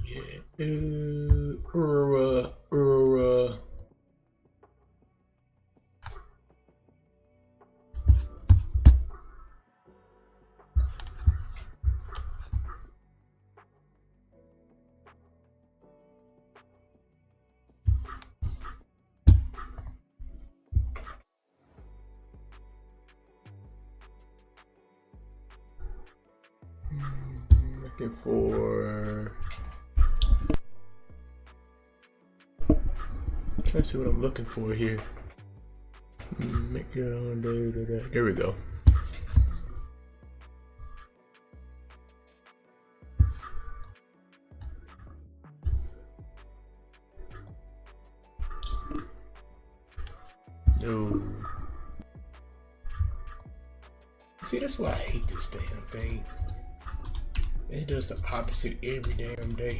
Yeah. Uh. Looking for. Trying to see what I'm looking for here. Make it on day. There we go. No. See, that's why I hate this damn thing. It does the opposite every damn day.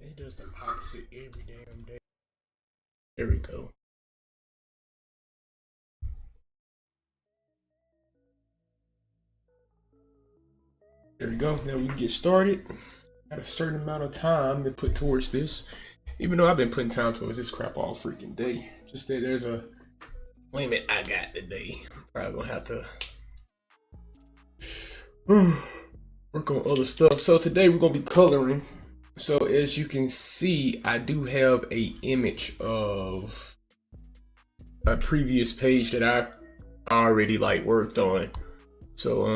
It does the opposite every damn day. There we go. There we go. Now we can get started. Got a certain amount of time to put towards this. Even though I've been putting time towards this crap all freaking day. Just that there's a limit I got today. I'm probably gonna have to work on other stuff. So today we're gonna be coloring. So as you can see, I do have a image of a previous page that I already like worked on. So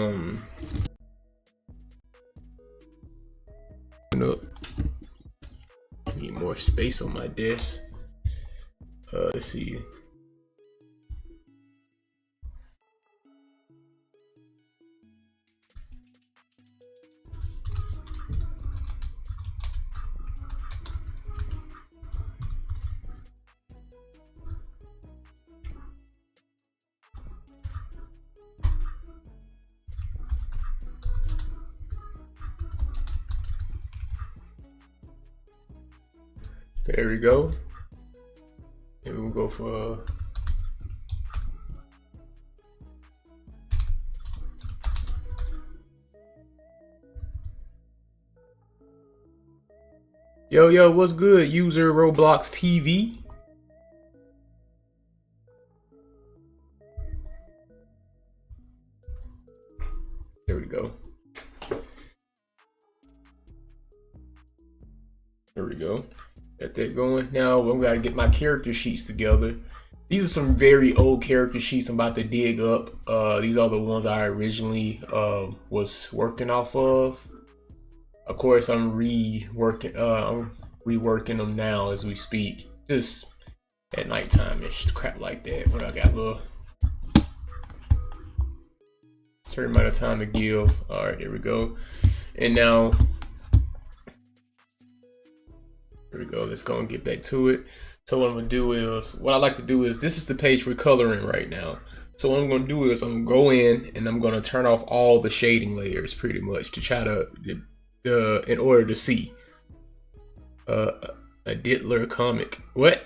up. Need more space on my desk. Let's see. There we go. And we'll go for yo, what's good, user Roblox TV? There we go. There we go. Got that going. Now I'm gonna get my character sheets together. These are some very old character sheets I'm about to dig up. These are the ones I originally was working off of. Of course, I'm reworking them now as we speak. Just at nighttime-ish, crap like that, when I got a little certain amount of time to give. All right, there we go. And now, there we go. Let's go and get back to it. So what I'm gonna do is, what I like to do is, this is the page we're coloring right now. So what I'm gonna do is, I'm gonna go in and I'm gonna turn off all the shading layers pretty much to try to, in order to see. A Diddler comic. What?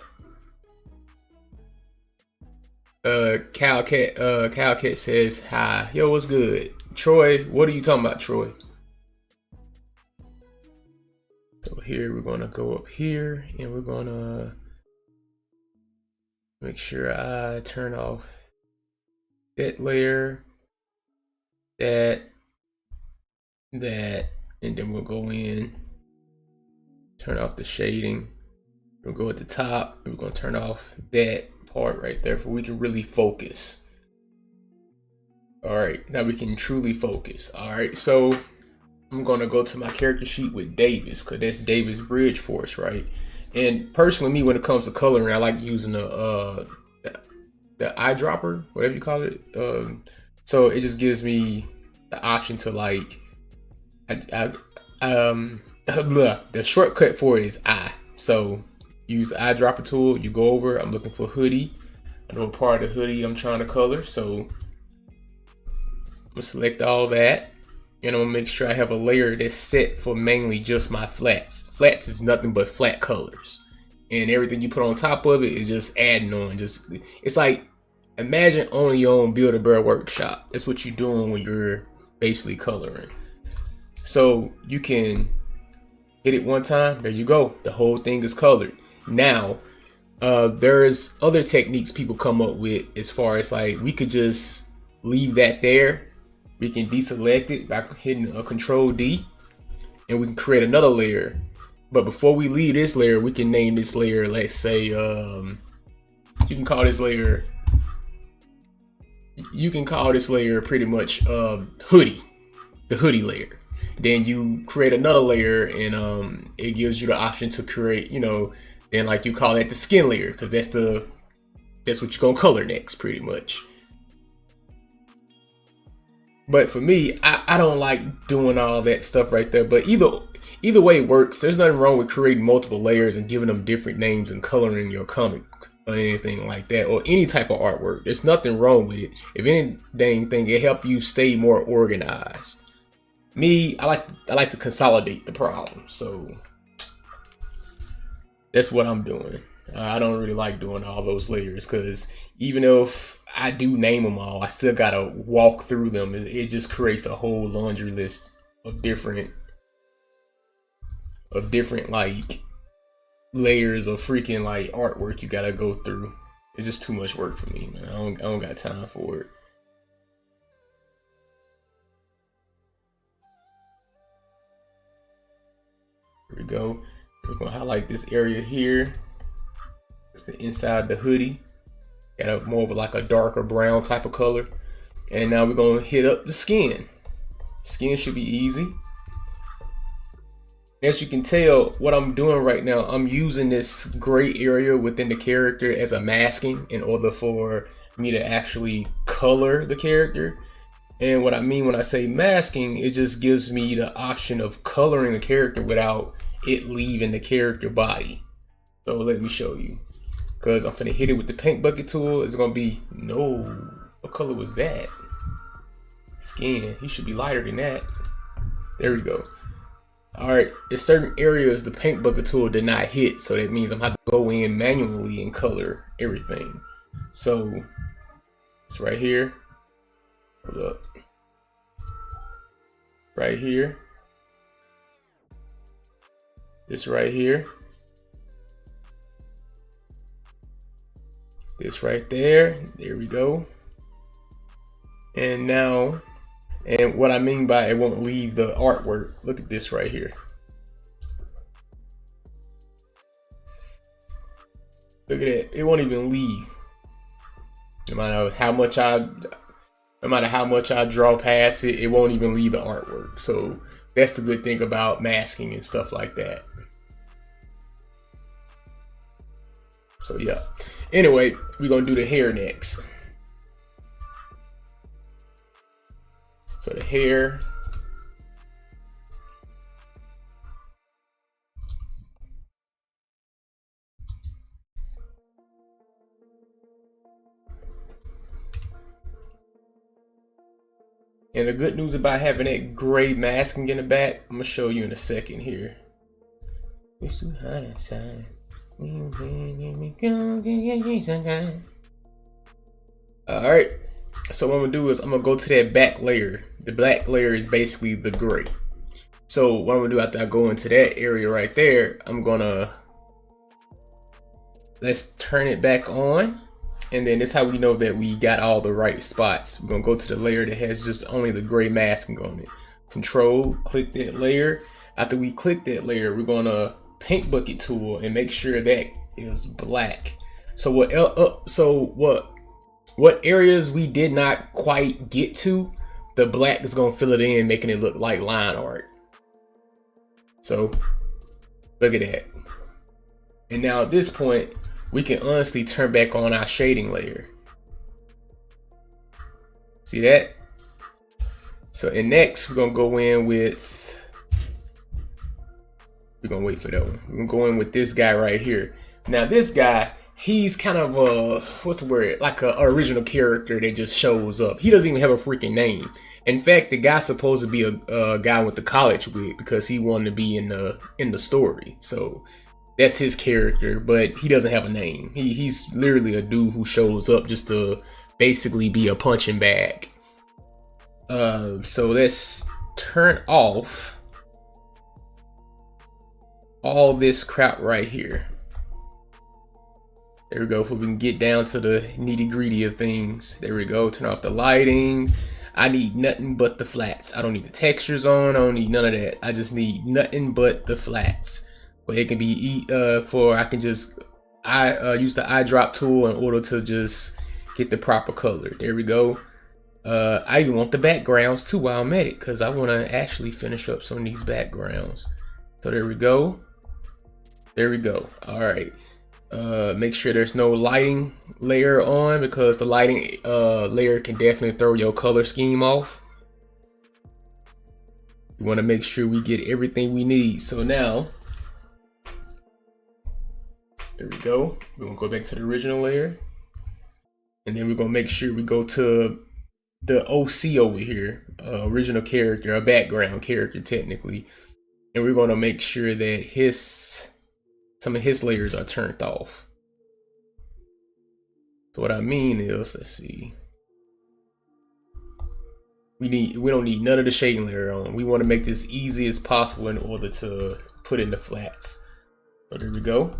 Calcat says hi. Yo, what's good? Troy, what are you talking about, Troy? So here we're gonna go up here and we're gonna make sure I turn off that layer, that, and then we'll go in, turn off the shading. We'll go at the top. We're gonna turn off that part right there, so we can really focus. All right, now we can truly focus. All right, so I'm gonna go to my character sheet with Davis, because that's Davis Bridge Force, right? And personally, me, when it comes to coloring, I like using the eyedropper, whatever you call it. So it just gives me the option to like, the shortcut for it is I. So use the eyedropper tool. You go over. I'm looking for hoodie. I know part of the hoodie I'm trying to color, so I'm gonna select all that. And I'm gonna make sure I have a layer that's set for mainly just my flats. Flats is nothing but flat colors. And everything you put on top of it is just adding on. It's like, imagine owning your own Build-A-Bear workshop. That's what you're doing when you're basically coloring. So you can hit it one time, there you go. The whole thing is colored. Now, there's other techniques people come up with as far as like, we could just leave that there. We can deselect it by hitting a Control D, and we can create another layer. But before we leave this layer, we can name this layer, let's say, you can call this layer pretty much hoodie, the hoodie layer. Then you create another layer, and it gives you the option to create, then like you call that the skin layer, because that's what you're gonna color next, pretty much. But for me, I don't like doing all that stuff right there. But either way it works. There's nothing wrong with creating multiple layers and giving them different names and coloring your comic or anything like that, or any type of artwork. There's nothing wrong with it. If anything, it helps you stay more organized. Me, I like to consolidate the problem. So that's what I'm doing. I don't really like doing all those layers, because even if I do name them all, I still gotta walk through them. It just creates a whole laundry list of different like layers of freaking like artwork you gotta go through. It's just too much work for me, man. I don't got time for it. Here we go. We're gonna highlight this area here. It's the inside of the hoodie. Got more of like a darker brown type of color. And now we're gonna hit up the skin. Skin should be easy. As you can tell, what I'm doing right now, I'm using this gray area within the character as a masking in order for me to actually color the character. And what I mean when I say masking, it just gives me the option of coloring the character without it leaving the character body. So let me show you. Because I'm finna hit it with the paint bucket tool. It's gonna be, no, what color was that? Skin, he should be lighter than that. There we go. All right, there's certain areas the paint bucket tool did not hit. So that means I'm gonna have to go in manually and color everything. So it's right here. Hold up. Right here. This right here. This right there. There we go. And now, and what I mean by it won't leave the artwork, look at this right here. Look at that. It won't even leave. No matter how much I draw past it, it won't even leave the artwork. So that's the good thing about masking and stuff like that. So yeah. Anyway, we're gonna do the hair next. So the hair. And the good news about having that gray masking in the back, I'm gonna show you in a second here. It's too hot outside. Alright, so what I'm gonna do is I'm gonna go to that back layer. The black layer is basically the gray. So what I'm gonna do after I go into that area right there, let's turn it back on. And then that's how we know that we got all the right spots. We're gonna go to the layer that has just only the gray masking on it. Control, click that layer. After we click that layer, we're gonna paint bucket tool and make sure that is black. So what areas we did not quite get to, the black is gonna fill it in, making it look like line art. So look at that. And now at this point, we can honestly turn back on our shading layer. See that? So and next we're gonna go in with, we're gonna wait for that one. We're gonna go in with this guy right here. Now this guy, he's kind of a, what's the word? Like a original character that just shows up. He doesn't even have a freaking name. In fact, the guy's supposed to be a guy I went to college with because he wanted to be in the story. So that's his character, but he doesn't have a name. He's literally a dude who shows up just to basically be a punching bag. So let's turn off all this crap right here. There we go. If we can get down to the nitty gritty of things. There we go. Turn off the lighting. I need nothing but the flats. I don't need the textures on. I don't need none of that. I just need nothing but the flats. But it can be I can just use the eyedrop tool in order to just get the proper color. There we go. I even want the backgrounds too while I'm at it, because I want to actually finish up some of these backgrounds. So there we go. There we go. All right. Make sure there's no lighting layer on, because the lighting layer can definitely throw your color scheme off. We want to make sure we get everything we need. So now, there we go. We're gonna go back to the original layer, and then we're gonna make sure we go to the OC over here, original character, a background character technically, and we're gonna make sure that some of his layers are turned off. So what I mean is, let's see, we don't need none of the shading layer on. We want to make this easy as possible in order to put in the flats. So there we go.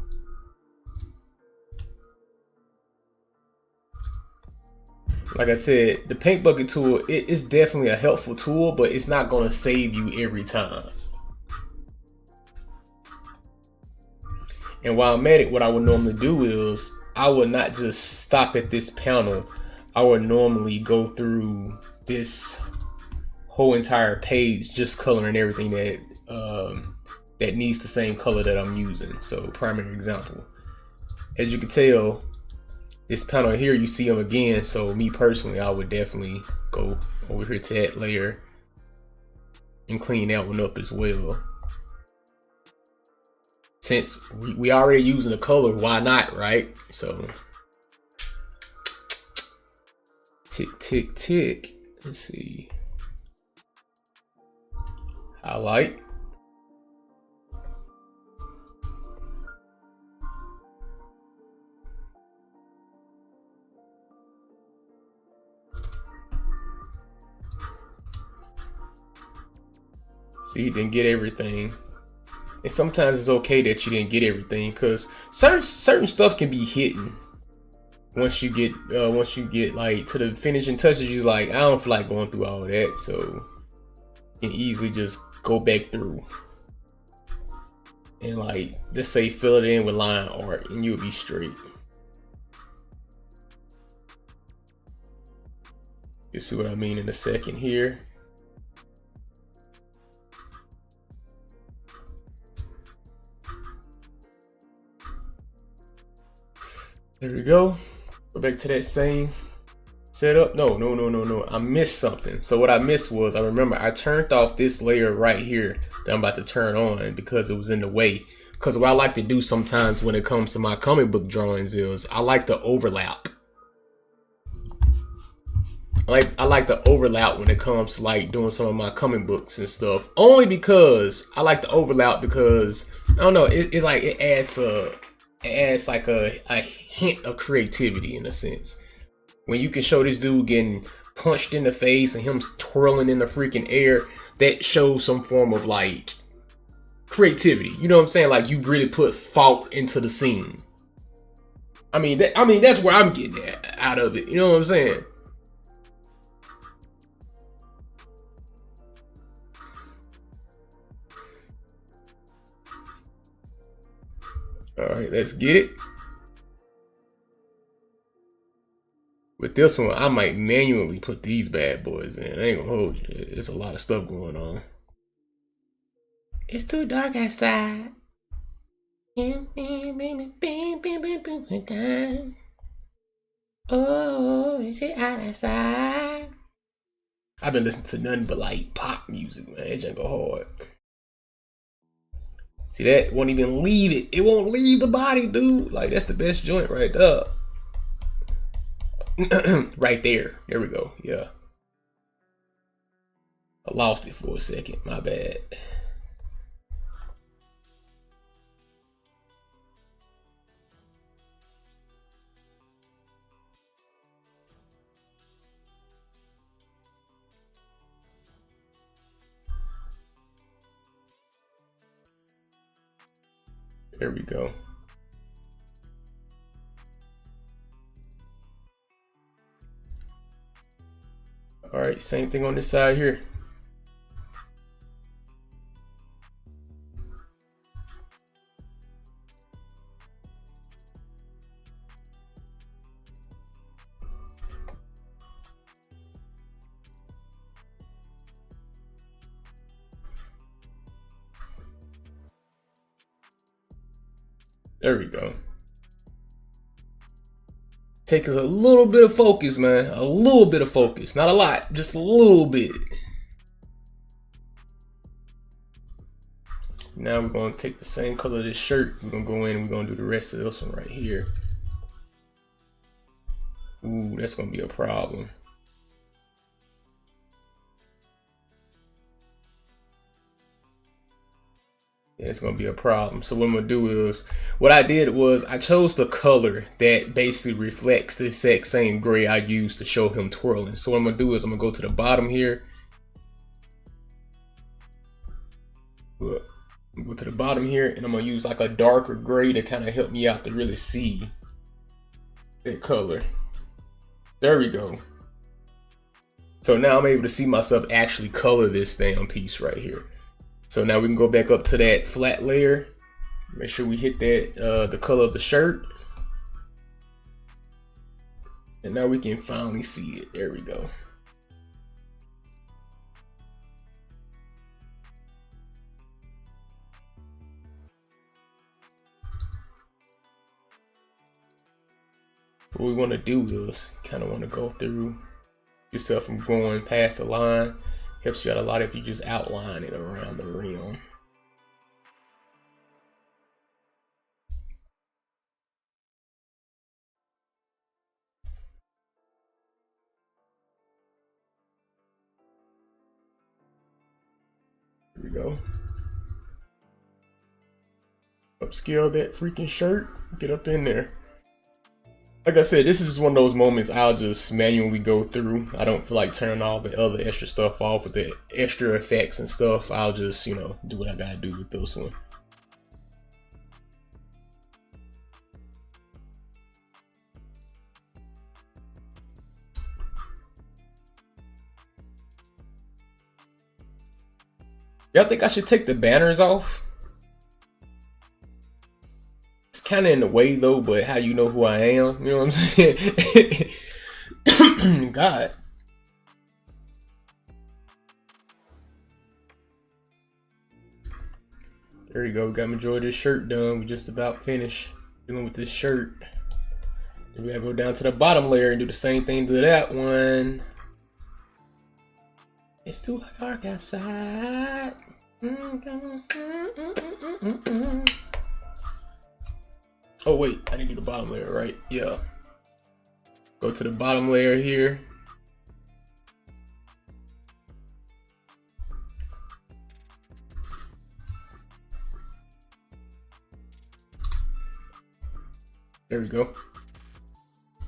Like I said, the paint bucket tool, it is definitely a helpful tool, but it's not going to save you every time. And while I'm at it, what I would normally do is I would not just stop at this panel. I would normally go through this whole entire page, just coloring everything that needs the same color that I'm using. So primary example, as you can tell, this panel here, you see them again. So me personally, I would definitely go over here to that layer and clean that one up as well. Since we already using the color, why not, right? So tick, tick, tick. Let's see. Highlight. See, you didn't get everything. And sometimes it's okay that you didn't get everything, because certain stuff can be hidden once you get like to the finishing touches. You like, I don't feel like going through all that, so you can easily just go back through and, like, let's say fill it in with line art, and you'll be straight. You'll see what I mean in a second here. There we go. Go back to that same setup. No. I missed something. So what I missed was, I remember I turned off this layer right here that I'm about to turn on because it was in the way. Because what I like to do sometimes when it comes to my comic book drawings is I like to overlap. I like to overlap when it comes to, like, doing some of my comic books and stuff. Only because I like to overlap because, I don't know, it adds like a hint of creativity in a sense. When you can show this dude getting punched in the face and him twirling in the freaking air, that shows some form of, like, creativity. You know what I'm saying? Like, you really put thought into the scene. I mean that's where I'm getting out of it. You know what I'm saying? All right, let's get it. With this one, I might manually put these bad boys in. I ain't gonna hold you. There's a lot of stuff going on. It's too dark outside. Oh, is it outside? I've been listening to nothing but, like, pop music, man. It just go hard. See, that won't even leave it. It won't leave the body, dude. Like, that's the best joint right there. Right there. There we go. Yeah. I lost it for a second, my bad. There we go. All right, same thing on this side here. There we go. Take us a little bit of focus, man. A little bit of focus. Not a lot, just a little bit. Now we're going to take the same color of this shirt. We're going to go in and we're going to do the rest of this one right here. Ooh, that's going to be a problem. Yeah, it's gonna be a problem. So what I'm gonna do is, what I did was I chose the color that basically reflects the exact same gray I used to show him twirling. So what I'm gonna do is I'm gonna go to the bottom here. Look, I'm gonna go to the bottom here and I'm gonna use like a darker gray to kind of help me out to really see that color. There we go. So now I'm able to see myself actually color this damn piece right here. So now we can go back up to that flat layer. Make sure we hit that the color of the shirt. And now we can finally see it. There we go. What we want to do is kind of want to go through yourself from going past the line. Helps you out a lot if you just outline it around the rim. Here we go. Upscale that freaking shirt. Get up in there. Like I said, this is just one of those moments I'll just manually go through. I don't feel like turning all the other extra stuff off with the extra effects and stuff. I'll just, you know, do what I gotta do with this one. Y'all think I should take the banners off? It's kind of in the way though, but how you know who I am? You know what I'm saying? God. There you go. We got majority of this shirt done. We just about finished dealing with this shirt. Then we gotta go down to the bottom layer and do the same thing to that one. It's too dark outside. Oh wait, I didn't do the bottom layer, right? Yeah. Go to the bottom layer here. There we go.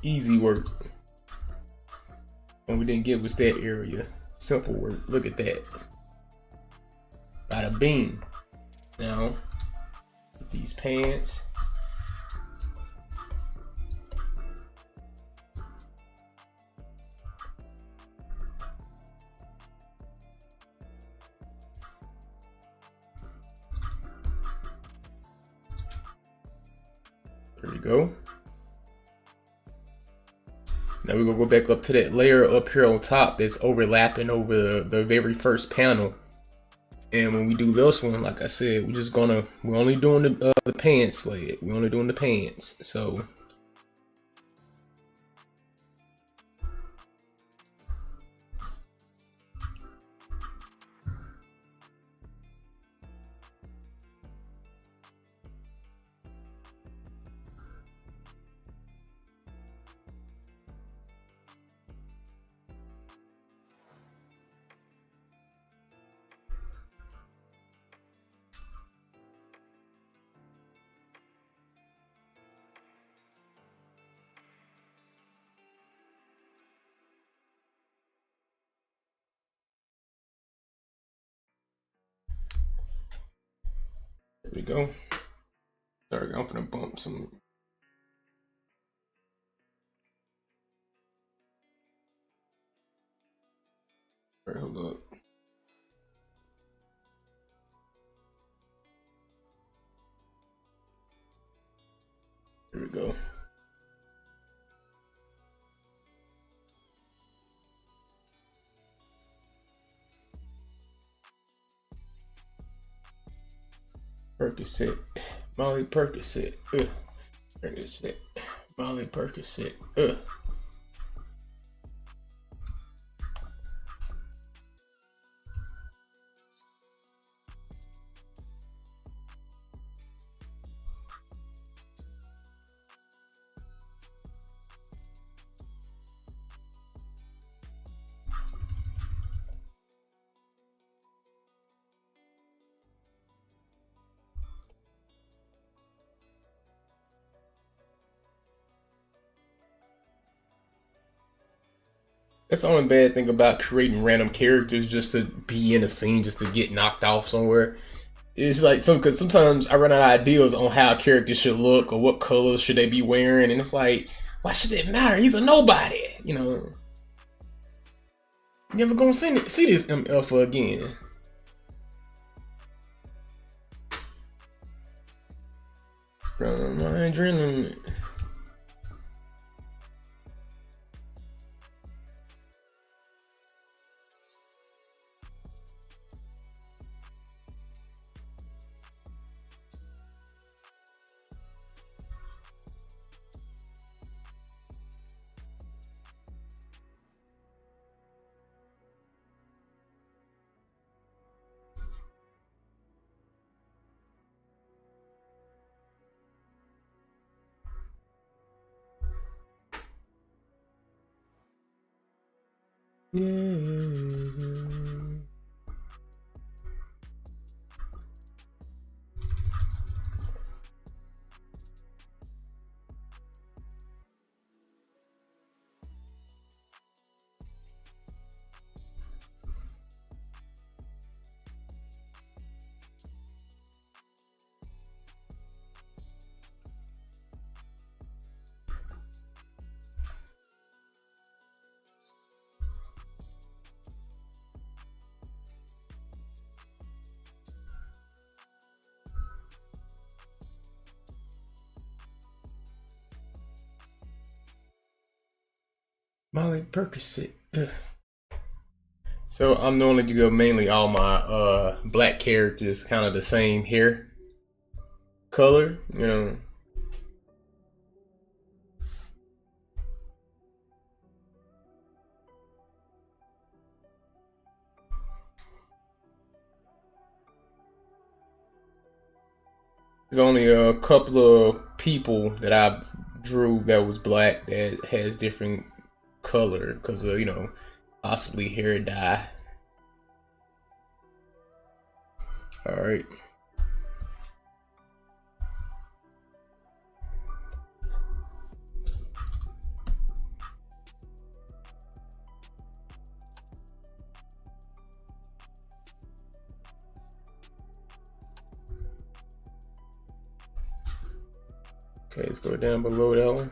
Easy work. And we didn't get was that area. Simple work. Look at that. Bada bing. Now, with these pants. There we go. Now we're gonna go back up to that layer up here on top that's overlapping over the very first panel. And when we do this one, like I said, we're only doing the pants leg. We're only doing the pants. So There we go. Sorry, I'm gonna bump some. All right, hold up. There we go. Percocet, Molly Percocet, Percocet, Molly Percocet, That's the only bad thing about creating random characters just to be in a scene, just to get knocked off somewhere. It's like because sometimes I run out of ideas on how characters should look or what colors should they be wearing, and it's like, why should it matter? He's a nobody, you know. Never gonna see this MF again. From my adrenaline. Yeah. Molly Percocet. So I'm normally to go mainly all my black characters kind of the same hair color, you know. There's only a couple of people that I drew that was black that has different color because of, you know, possibly hair dye. All right. Okay, let's go down below that one.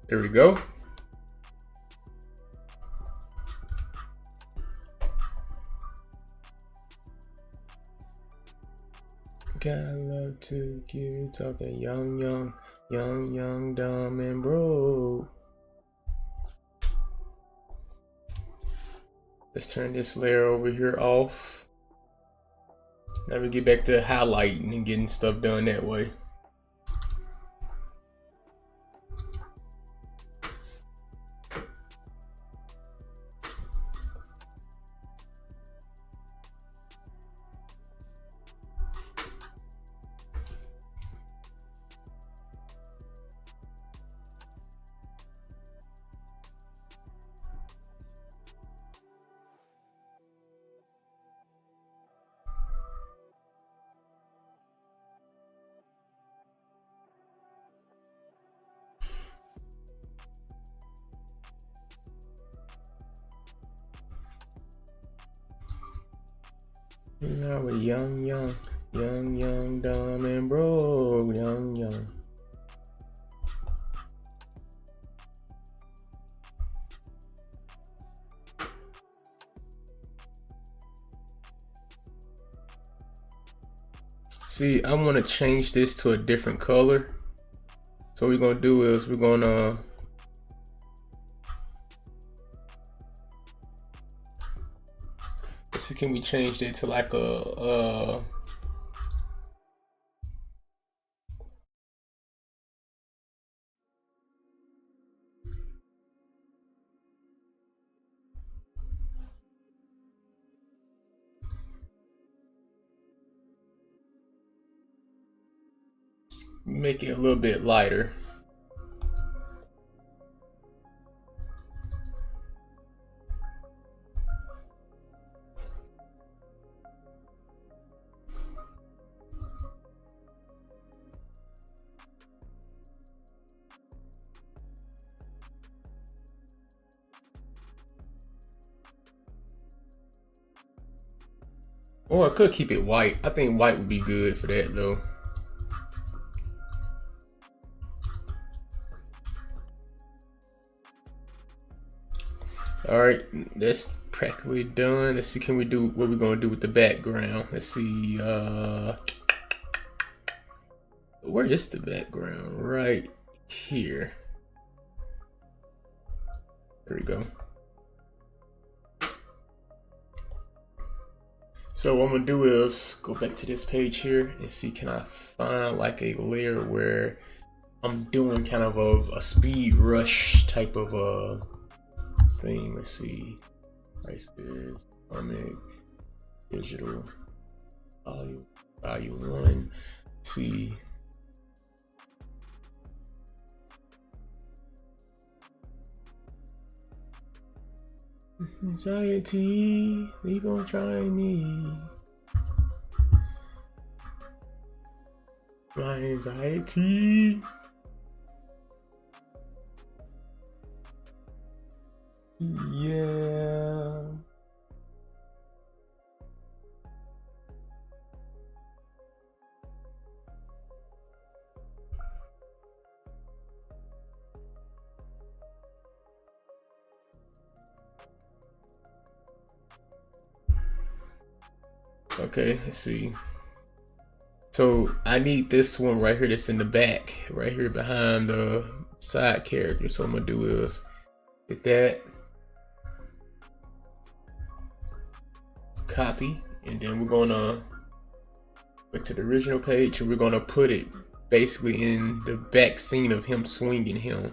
There we go. Gotta love to keep you talking young, dumb and broke. Let's turn this layer over here off. Now we get back to highlighting and getting stuff done that way. Now we're young, dumb and broke, young. See, I want to change this to a different color. So what we're gonna do is we're gonna let's see, can we change it to like a make it a little bit lighter. Or I could keep it white. I think white would be good for that though. All right, that's practically done. Let's see, can we do what we're gonna do with the background? Let's see, where is the background? Right here. There we go. So what I'm gonna do is go back to this page here and see, can I find like a layer where I'm doing kind of a speed rush type of a thing. Let's see. Price this, comic, digital, value one. Let's see. Anxiety, leave on trying me. My anxiety. Yeah. Okay, let's see. So I need this one right here that's in the back, right here behind the side character. So what I'm gonna do is get that, copy, and then we're gonna go to the original page and we're gonna put it basically in the back scene of him swinging him.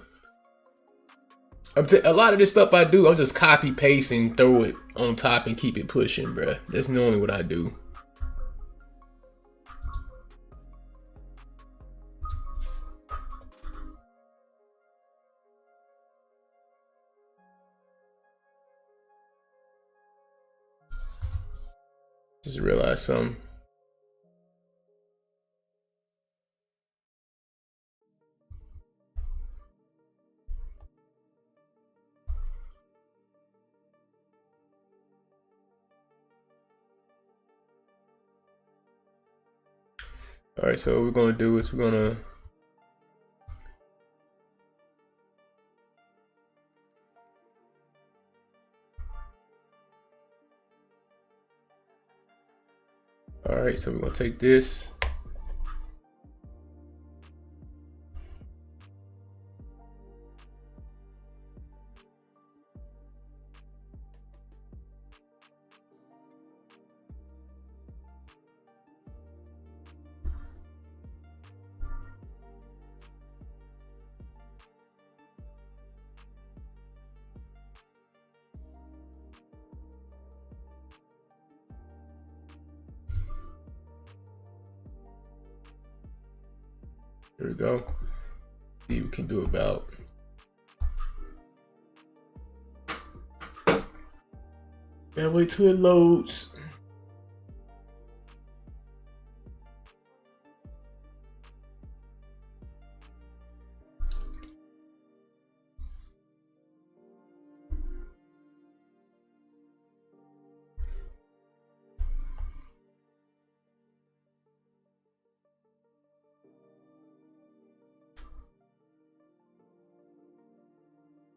A lot of this stuff I do, I'm just copy paste and throw it on top and keep it pushing, bruh. That's normally what I do. Just realized something. All right, so what we're gonna do is we're gonna so we're gonna take this. There we go. See what we can do about. And wait till it loads.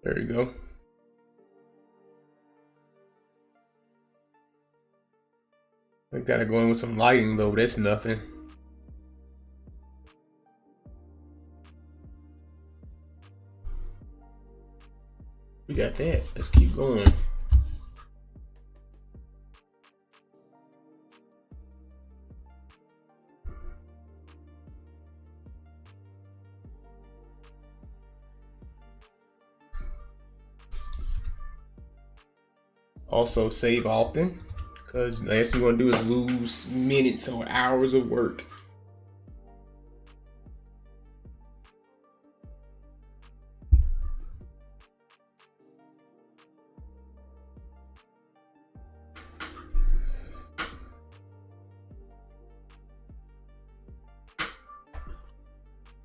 There you go. I gotta go in with some lighting though. That's nothing. We got that. Let's keep going. Also save often, because the last thing you want to do is lose minutes or hours of work.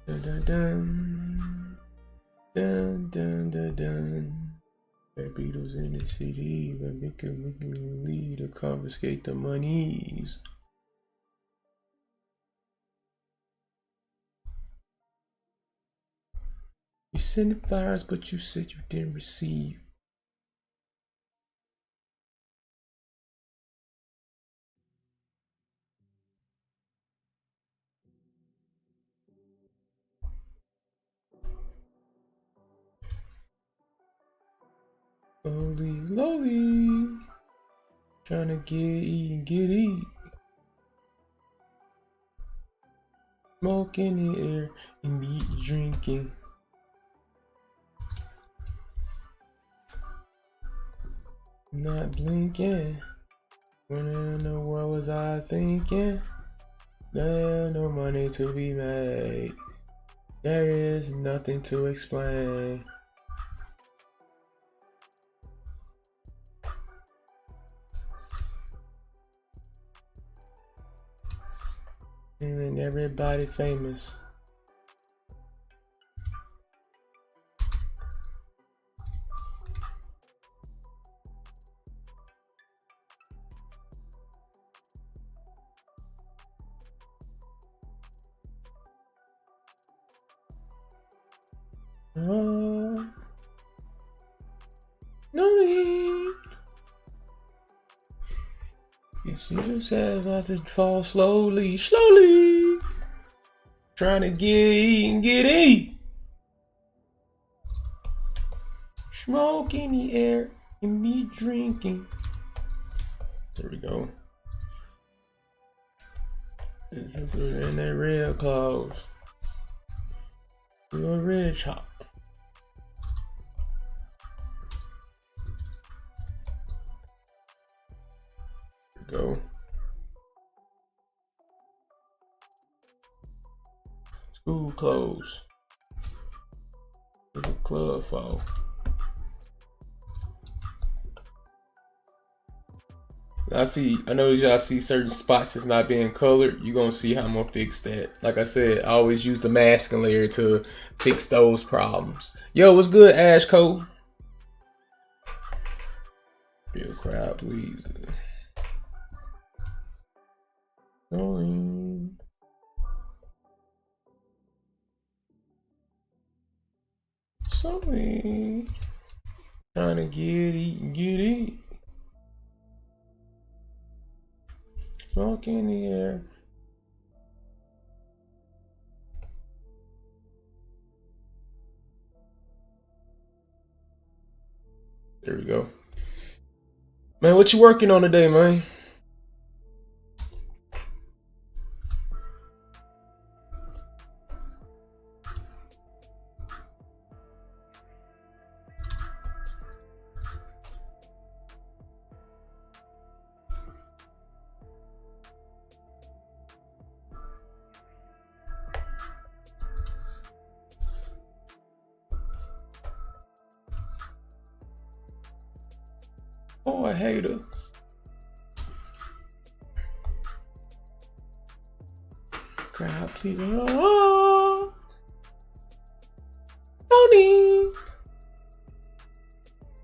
Dun, dun, dun. Dun, dun, dun, dun. That Beatles in the CD, but make him lead to confiscate the monies. You sent flowers, but you said you didn't receive. Slowly, trying to get eat. Smoke in the air and be drinking. Not blinking. Wanna know what was I thinking? There's no money to be made. There is nothing to explain. And everybody famous. No need. She just says I have to fall slowly. Trying to get eat. Smoke in the air and me drinking. There we go. And that red clothes. Your red chop. Go. School clothes. Where's the club for? I know y'all see certain spots that's not being colored. You're gonna see how I'm gonna fix that. Like I said, I always use the masking layer to fix those problems. Yo, what's good, Ash Cole? Real crowd, please. Going. Slowly. Trying to get eat. Smoke in the air. There we go. Man, what you working on today, man? Oh, I hate her. Crowd, please. Oh, Tony.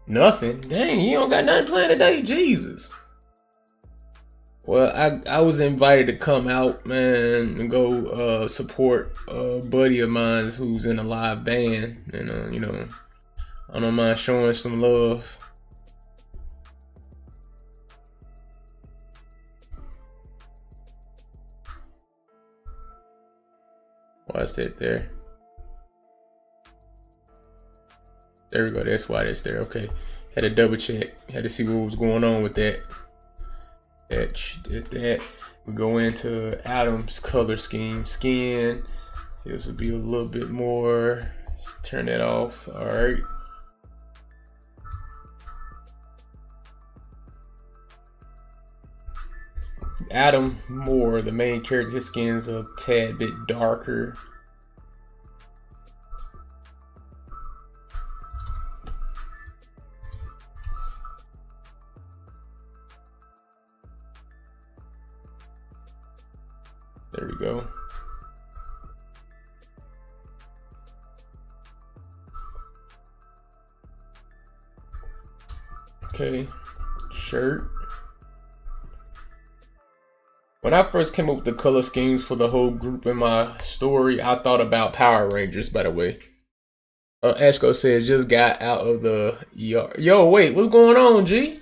Nothing. Dang, you don't got nothing planned today, Jesus. Well, I was invited to come out, man, and go support a buddy of mine who's in a live band, and you know, I don't mind showing some love. Why is that there? There we go. That's why that's there. Okay. Had to double check. Had to see what was going on with that. Did that. We go into Adam's color scheme. Skin. This will be a little bit more. Let's turn that off. All right. Adam Moore, the main character, his skin is a tad bit darker. There we go. Okay, shirt. When I first came up with the color schemes for the whole group in my story, I thought about Power Rangers, by the way. Ashko says, just got out of the ER. Yo, wait, what's going on, G?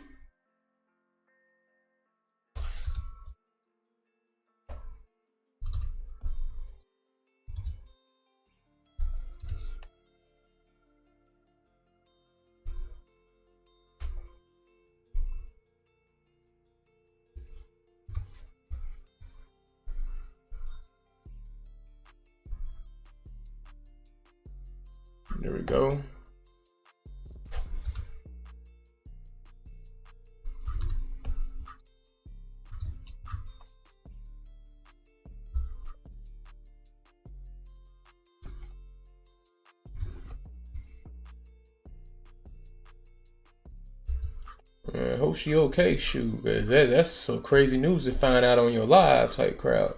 There we go. I hope she okay. Shoot, that's so crazy news to find out on your live type crowd.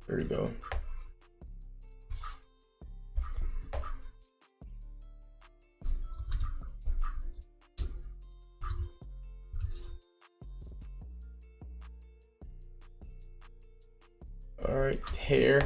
There we go. All right, hair.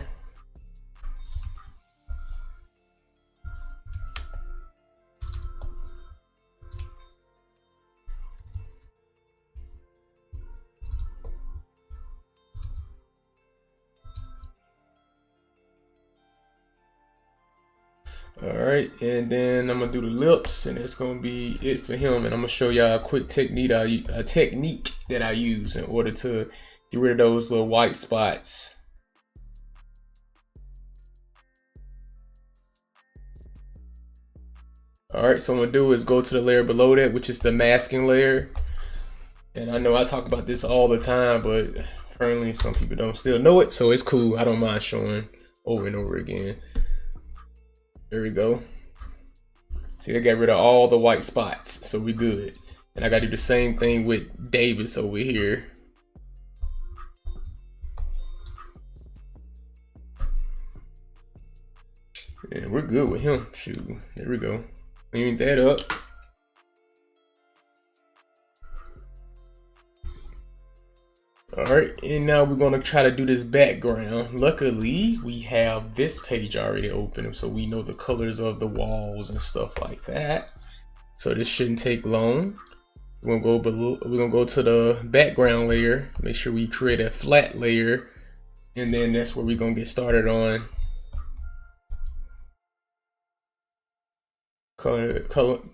All right, and then I'm gonna do the lips, and that's gonna be it for him. And I'm gonna show y'all a quick technique that I use in order to get rid of those little white spots. All right, so what I'm gonna do is go to the layer below that, which is the masking layer. And I know I talk about this all the time, but apparently some people don't still know it, so it's cool. I don't mind showing over and over again. There we go. See, I got rid of all the white spots, so we good. And I gotta do the same thing with Davis over here. And we're good with him. Shoot, there we go. Clean that up. All right, and now we're gonna try to do this background. Luckily, we have this page already open, so we know the colors of the walls and stuff like that. So this shouldn't take long. We're gonna go below. We're gonna go to the background layer. Make sure we create a flat layer, and then that's where we're gonna get started on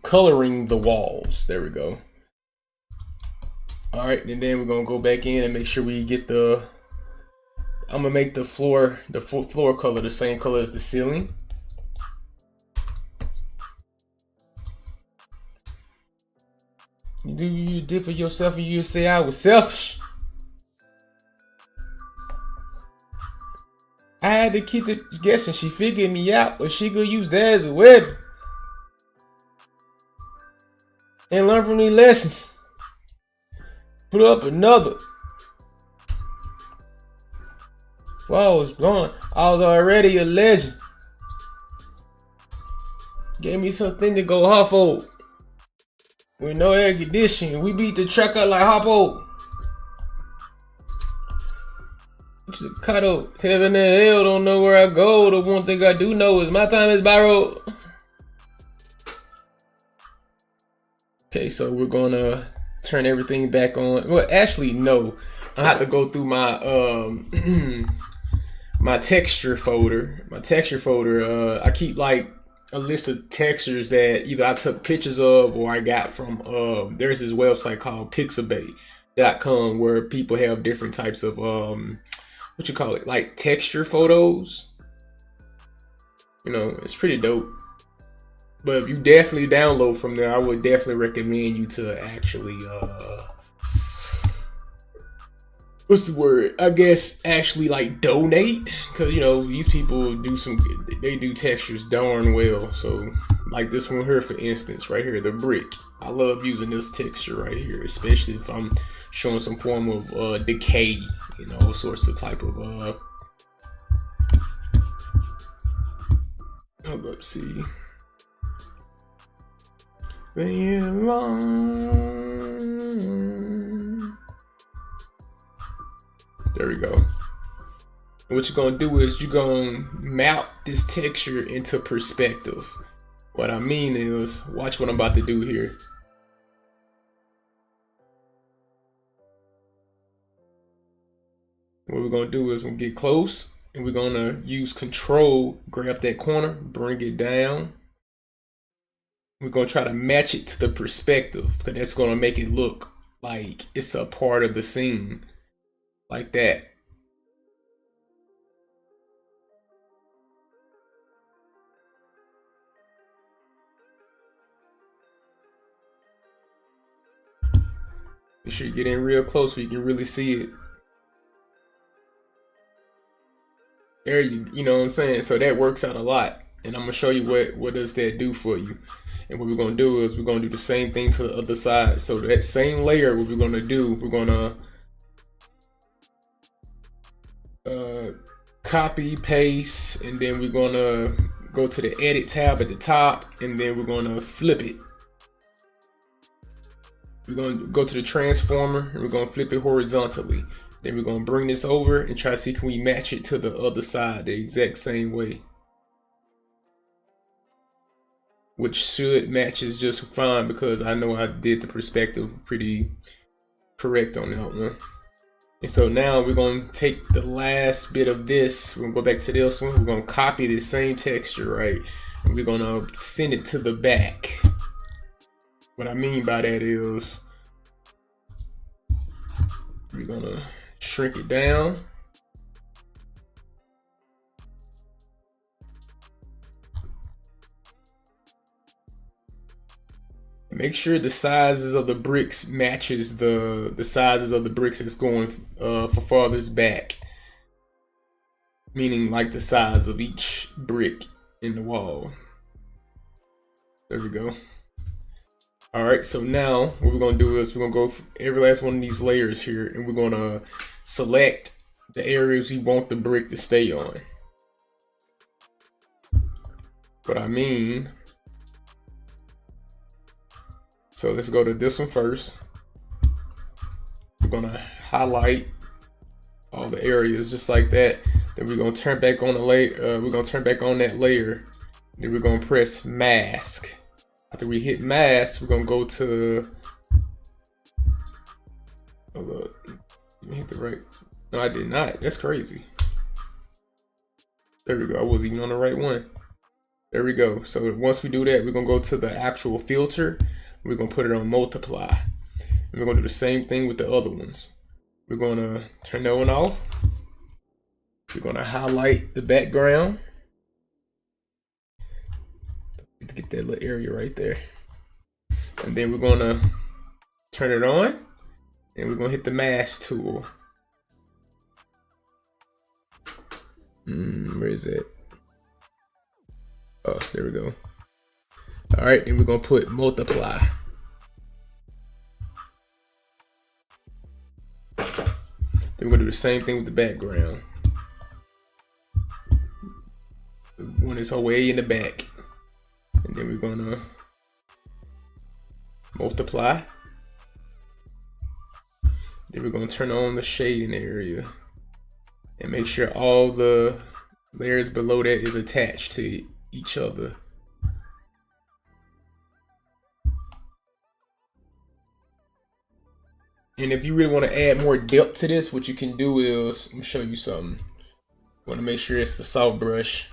coloring the walls. There we go. All right, and then we're gonna go back in and make sure we get the. I'm gonna make the floor color the same color as the ceiling. You did for yourself, and you say I was selfish. I had to keep it guessing. She figured me out, but she could use that as a weapon and learn from these lessons. Put up another. While I was gone, I was already a legend. Gave me something to go huffo. With no air conditioning, we beat the truck up like Hoppo. Kato, heaven and hell don't know where I go. The one thing I do know is my time is borrowed. Okay, so we're gonna turn everything back on. Well, actually, no. I have to go through my my texture folder. My texture folder. I keep like a list of textures that either I took pictures of or I got from. There's this website called Pixabay.com where people have different types of what you call it, like texture photos. You know, it's pretty dope. But if you definitely download from there, I would definitely recommend you to actually what's the word? I guess actually like donate, because you know these people they do textures darn well. So like this one here, for instance, right here, the brick. I love using this texture right here, especially if I'm showing some form of decay, you know, all sorts of type of let's see. There we go. And what you're gonna do is you're gonna mount this texture into perspective. What I mean is, watch what I'm about to do here. What we're gonna do is we'll get close and we're gonna use control, grab that corner, bring it down. We're gonna try to match it to the perspective, because that's gonna make it look like it's a part of the scene, like that. Make sure you get in real close so you can really see it. There you know what I'm saying? So that works out a lot. And I'm gonna show you what does that do for you. And what we're gonna do is we're gonna do the same thing to the other side. So that same layer, what we're gonna do, we're gonna copy, paste, and then we're gonna go to the edit tab at the top, and then we're gonna flip it. We're gonna go to the transformer and we're gonna flip it horizontally. Then we're gonna bring this over and try to see can we match it to the other side the exact same way. Which should matches just fine, because I know I did the perspective pretty correct on that one. And so now we're gonna take the last bit of this, we're gonna go back to this one, we're gonna copy the same texture, right? And we're gonna send it to the back. What I mean by that is we're gonna shrink it down. Make sure the sizes of the bricks matches the sizes of the bricks that's going for farthest back. Meaning like the size of each brick in the wall. There we go. All right, so now what we're gonna do is we're gonna go for every last one of these layers here, and we're gonna select the areas we want the brick to stay on. What I mean, so let's go to this one first. We're gonna highlight all the areas just like that. Then we're gonna turn back on the layer. We're gonna turn back on that layer. Then we're gonna press mask. After we hit mask, we're gonna go to. Oh look, you hit the right. No, I did not. That's crazy. There we go. I wasn't even on the right one. There we go. So once we do that, we're gonna go to the actual filter. We're gonna put it on multiply. And we're gonna do the same thing with the other ones. We're gonna turn that one off. We're gonna highlight the background. To get that little area right there. And then we're gonna turn it on. And we're gonna hit the mask tool. Where is it? Oh, there we go. All right, and we're gonna put multiply. Then we're gonna do the same thing with the background. The one is way in the back. And then we're gonna multiply. Then we're gonna turn on the shading area. And make sure all the layers below that is attached to each other. And if you really want to add more depth to this, what you can do is, I'm gonna show you something. You want to make sure it's the soft brush.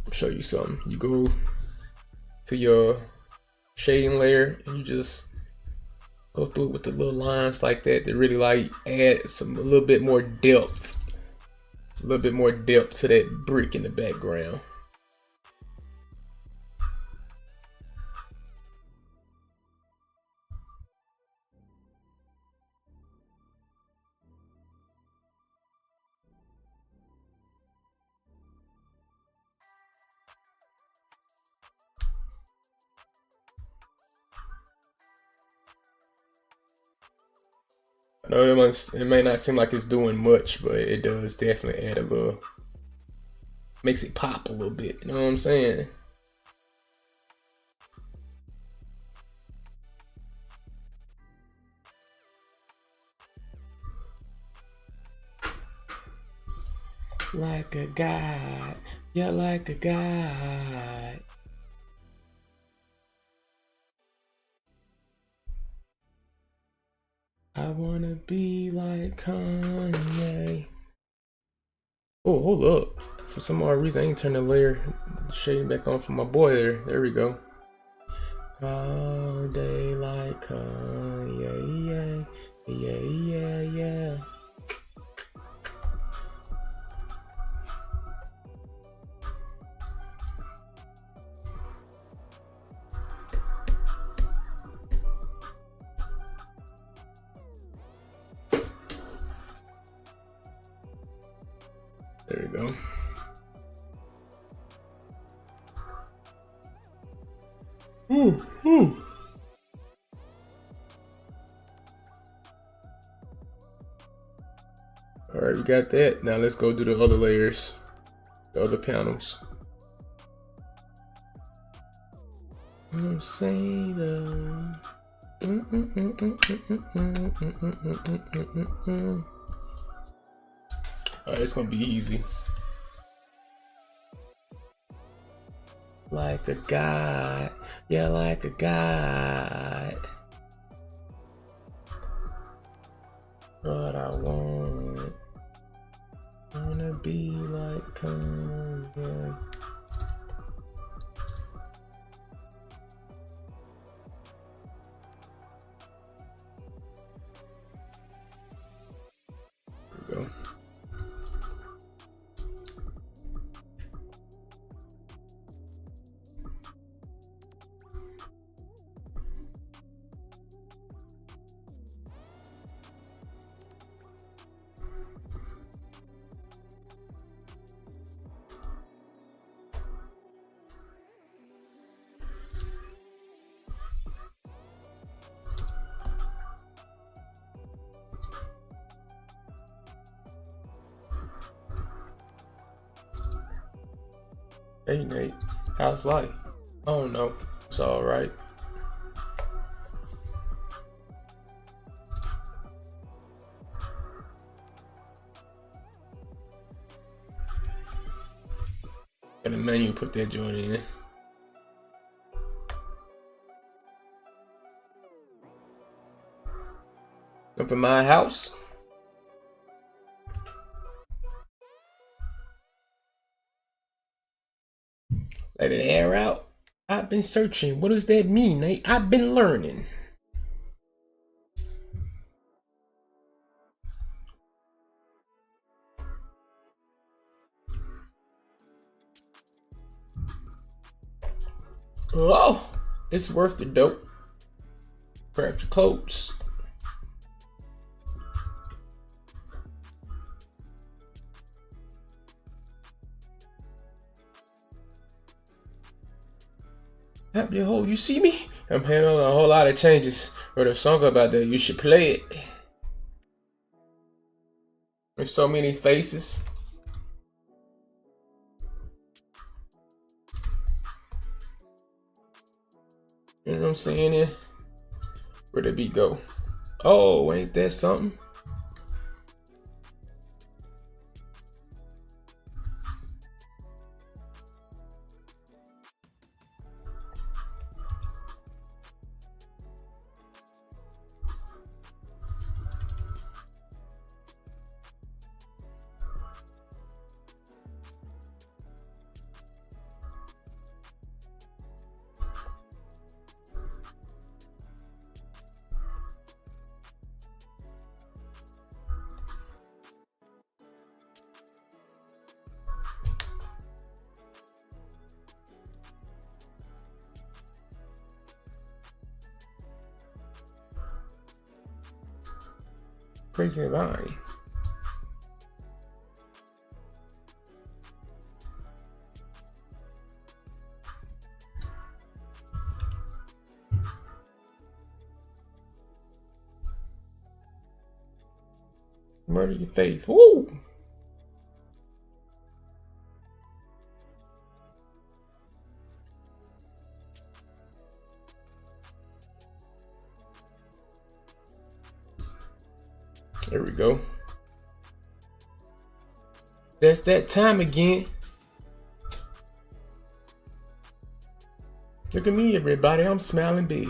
I'll show you something. You go to your shading layer and you just go through it with the little lines like that to really like add a little bit more depth. A little bit more depth to that brick in the background. I know it may not seem like it's doing much, but it does definitely add a little, makes it pop a little bit, you know what I'm saying? Like a god, yeah, like a god. I wanna be like Kanye. Oh, hold up. For some odd reason, I ain't turned the layer shading back on for my boy there. There we go. All day like Kanye, yeah. There we go. All right, we got that. Now let's go do the other layers, the other panels. Say the. All right, it's gonna be easy. Like a god, yeah, like a god. What I wanna be like Kanye. There we go. Hey Nate, how's life? Oh no, it's all right. And the menu, put that joint in. Come from my house. Let it air out. I've been searching. What does that mean, Nate? I've been learning. Oh, it's worth the dope. Grab your clothes. Happy hole, you see me? I'm handling a whole lot of changes. Wrote a song about that. You should play it. There's so many faces. You know what I'm saying? Where'd the beat go? Oh, ain't that something? Crazy Vine. Murder your faith. Woo! There we go. That's that time again. Look at me, everybody. I'm smiling big.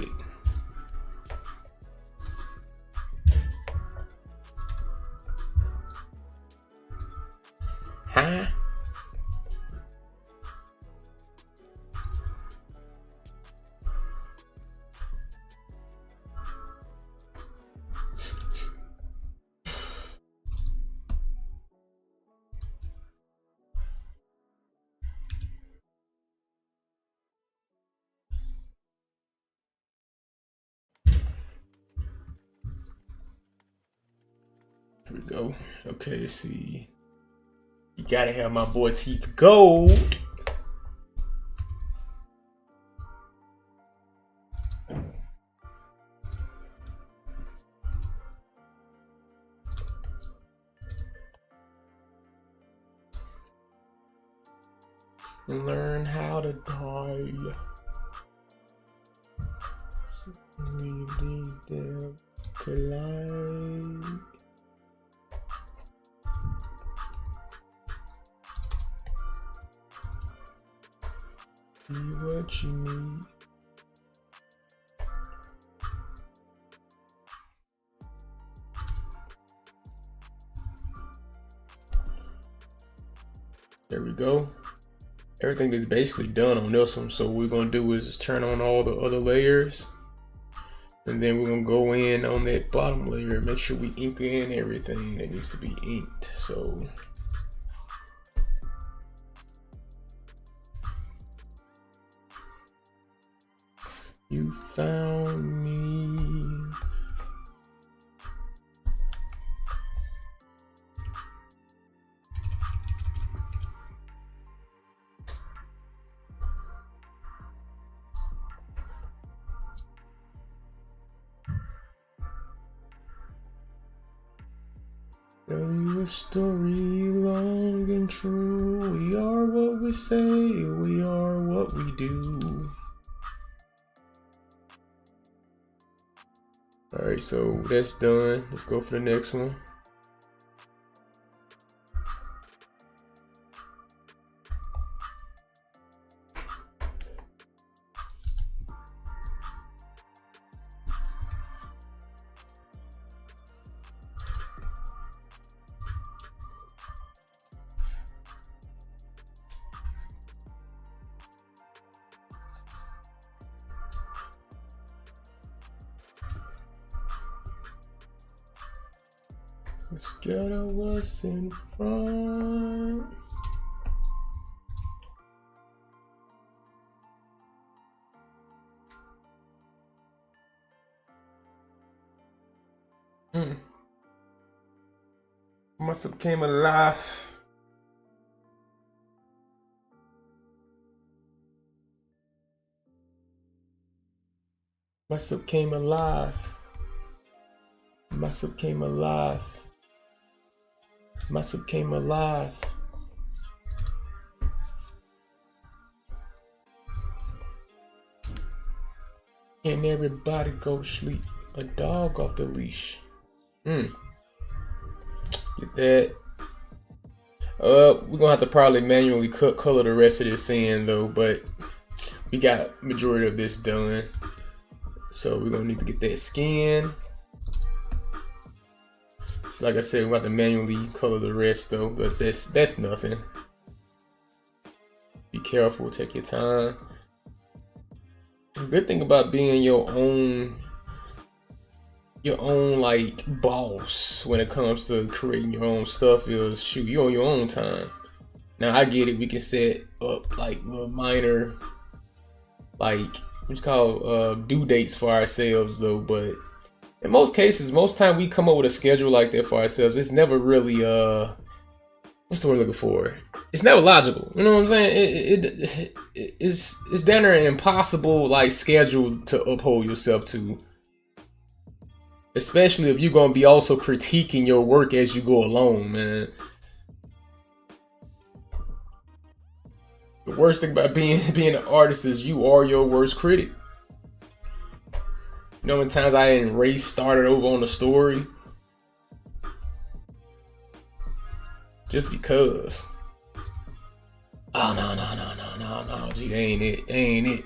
Huh? Here we go. Okay, let's see. You gotta have my boy Teeth Gold. And learn how to die. Leave them to life. Be what you need. There we go. Everything is basically done on this one. So what we're gonna do is just turn on all the other layers. And then we're gonna go in on that bottom layer, make sure we ink in everything that needs to be inked. So you found me. Tell you a story long and true. We are what we say, we are what we do. Alright, so that's done. Let's go for the next one. Scatter what's in front. Must have came alive. Must have came alive. Must have came alive. Must have came alive. And everybody go sleep. A dog off the leash. Get that. We're gonna have to probably manually color the rest of this in though, but we got majority of this done. So we're gonna need to get that skin. So like I said, we're about to manually color the rest though, but that's nothing. Be careful, take your time. The good thing about being your own like boss when it comes to creating your own stuff is, shoot, you on your own time. Now I get it, we can set up like little minor, like what's called due dates for ourselves though, but in most cases, most time we come up with a schedule like that for ourselves, it's never really what's the word I'm looking for? It's never logical. You know what I'm saying? It's down there an impossible like schedule to uphold yourself to. Especially if you're gonna be also critiquing your work as you go along, man. The worst thing about being an artist is you are your worst critic. You know how many times I erased, started over on the story just because. Oh no, G, that ain't it, that ain't it,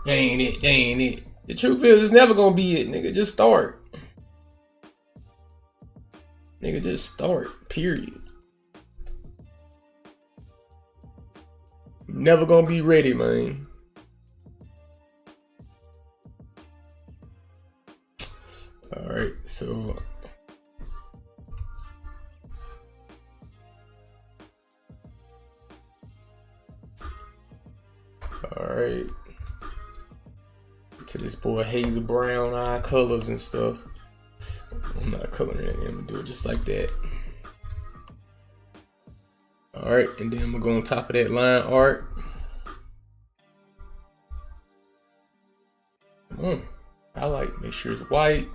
that ain't it, that ain't it. The truth is, it's never gonna be it, nigga. Just start, nigga. Just start. Period. Never gonna be ready, man. All right, so. Alright. To this boy Hazel Brown eye colors and stuff. I'm not coloring it, I'm gonna do it just like that. Alright, and then we're going on top of that line art. Come on. Highlight, make sure it's white.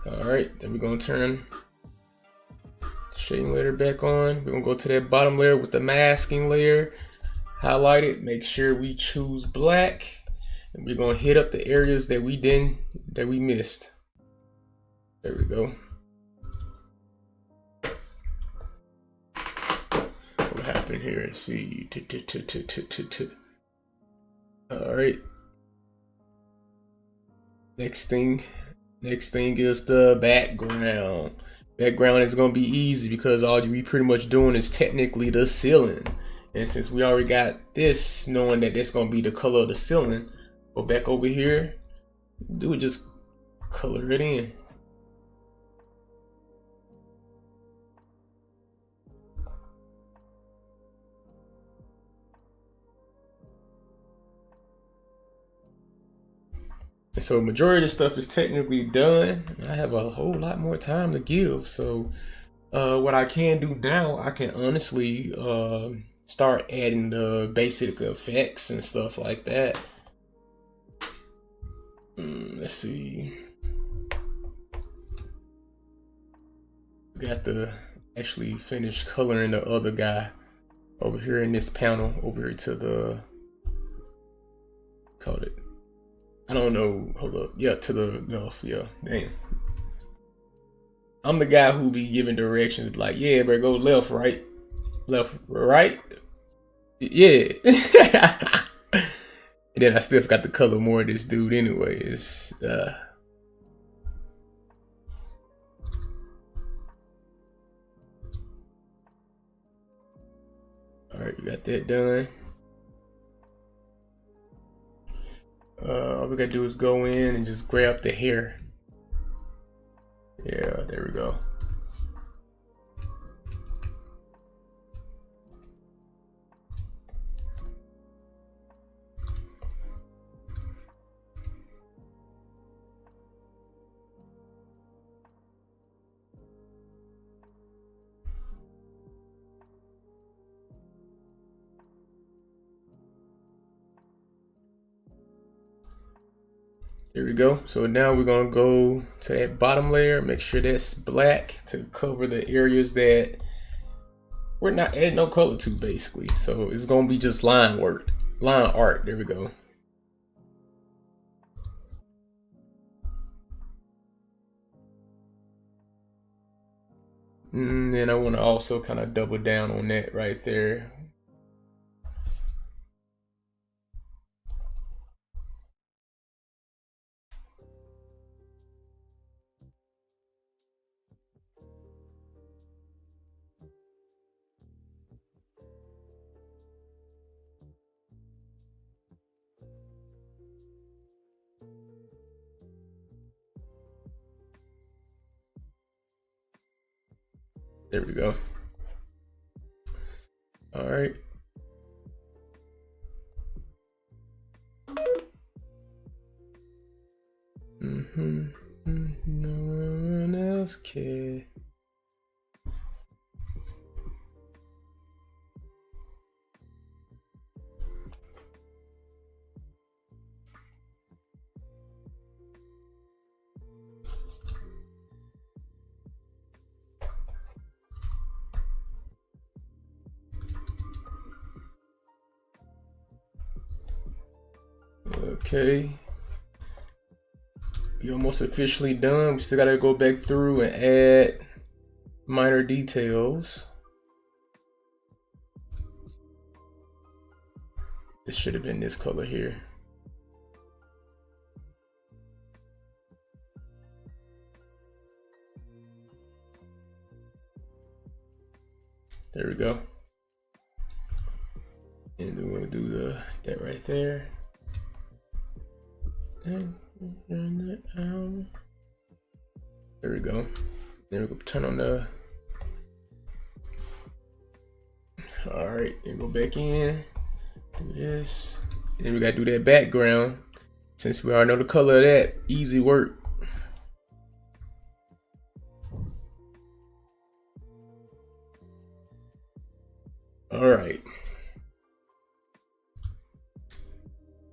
Alright, then we're gonna turn shading layer back on. We're gonna go to that bottom layer with the masking layer, highlight it, make sure we choose black, and we're gonna hit up the areas that we missed. There we go. What happened here? Let's see. All right. Next thing is the background. Background is gonna be easy because all we pretty much doing is technically the ceiling. And since we already got this, knowing that that's gonna be the color of the ceiling, go back over here, do it, just color it in. And so majority of the stuff is technically done. I have a whole lot more time to give. So what I can do now, I can honestly start adding the basic effects and stuff like that. Let's see. We got to actually finish coloring the other guy over here in this panel over here to the, called it, I don't know, hold up, yeah, to the left, yeah, damn. I'm the guy who be giving directions, like, yeah, bro, go left, right, yeah. And then I still forgot to color more of this dude anyways. All right, we got that done. All we gotta do is go in and just grab the hair. Yeah, there we go. There we go. So now we're gonna go to that bottom layer, make sure that's black to cover the areas that we're not adding no color to, basically. So it's gonna be just line art. There we go. And then I want to also kind of double down on that right there. There we go. All right. Okay. Okay. We're almost officially done. We still gotta go back through and add minor details. It should have been this color here. There we go. And then we'll do that right there. And turn that out. There we go. Then we go turn on the. All right, then go back in. Do this. Then we gotta do that background. Since we already know the color of that, easy work. All right.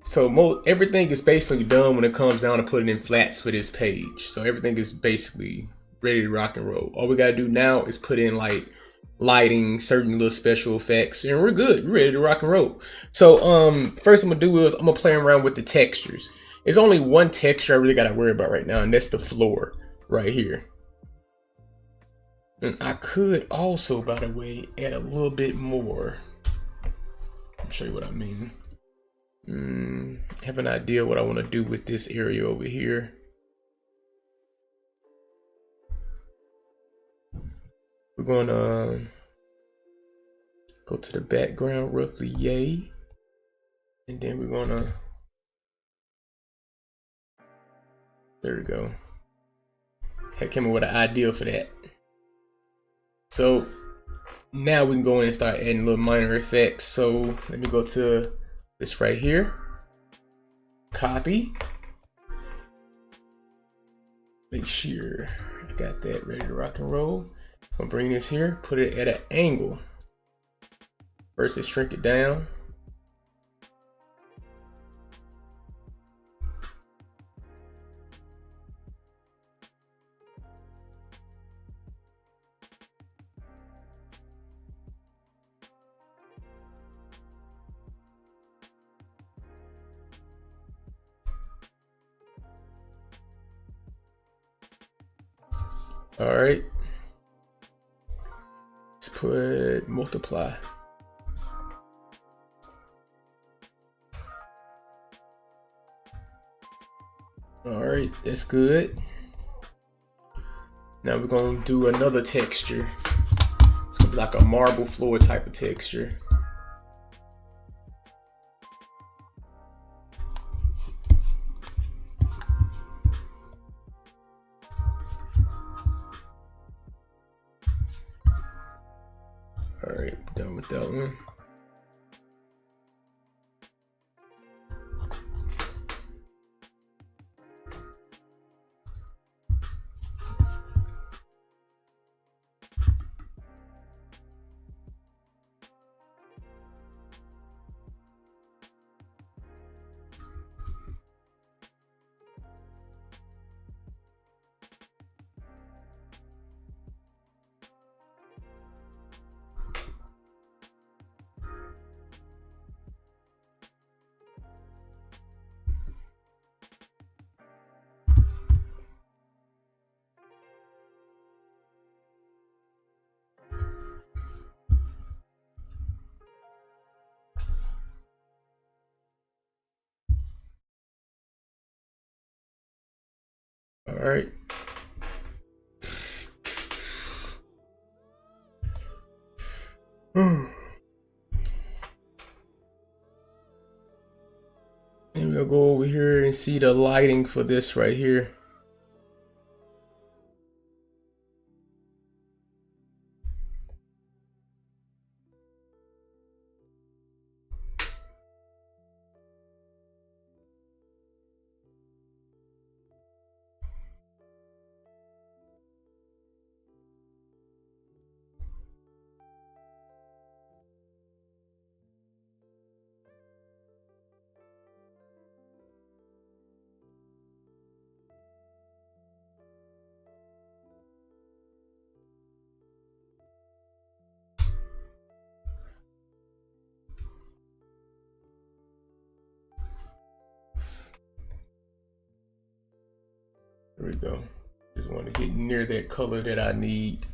So everything is basically done when it comes down to putting in flats for this page. So everything is basically ready to rock and roll. All we gotta do now is put in like lighting, certain little special effects, and we're good. We're ready to rock and roll. So first I'm gonna do is I'm gonna play around with the textures. There's only one texture I really gotta worry about right now, and that's the floor right here. And I could also, by the way, add a little bit more. I'll show you what I mean. Have an idea what I want to do with this area over here. We're going to go to the background roughly, yay. And then we're going to, there we go. I came up with an idea for that. So now we can go in and start adding little minor effects. So let me go to this right here. Copy. Make sure I got that ready to rock and roll. I'm gonna bring this here, put it at an angle. First, let's shrink it down. All right. Let's put multiply. All right, that's good. Now we're gonna do another texture. It's gonna be like a marble floor type of texture. All right, done with that one. All right. And we'll go over here and see the lighting for this right here. we go. Just want to get near that color that I need.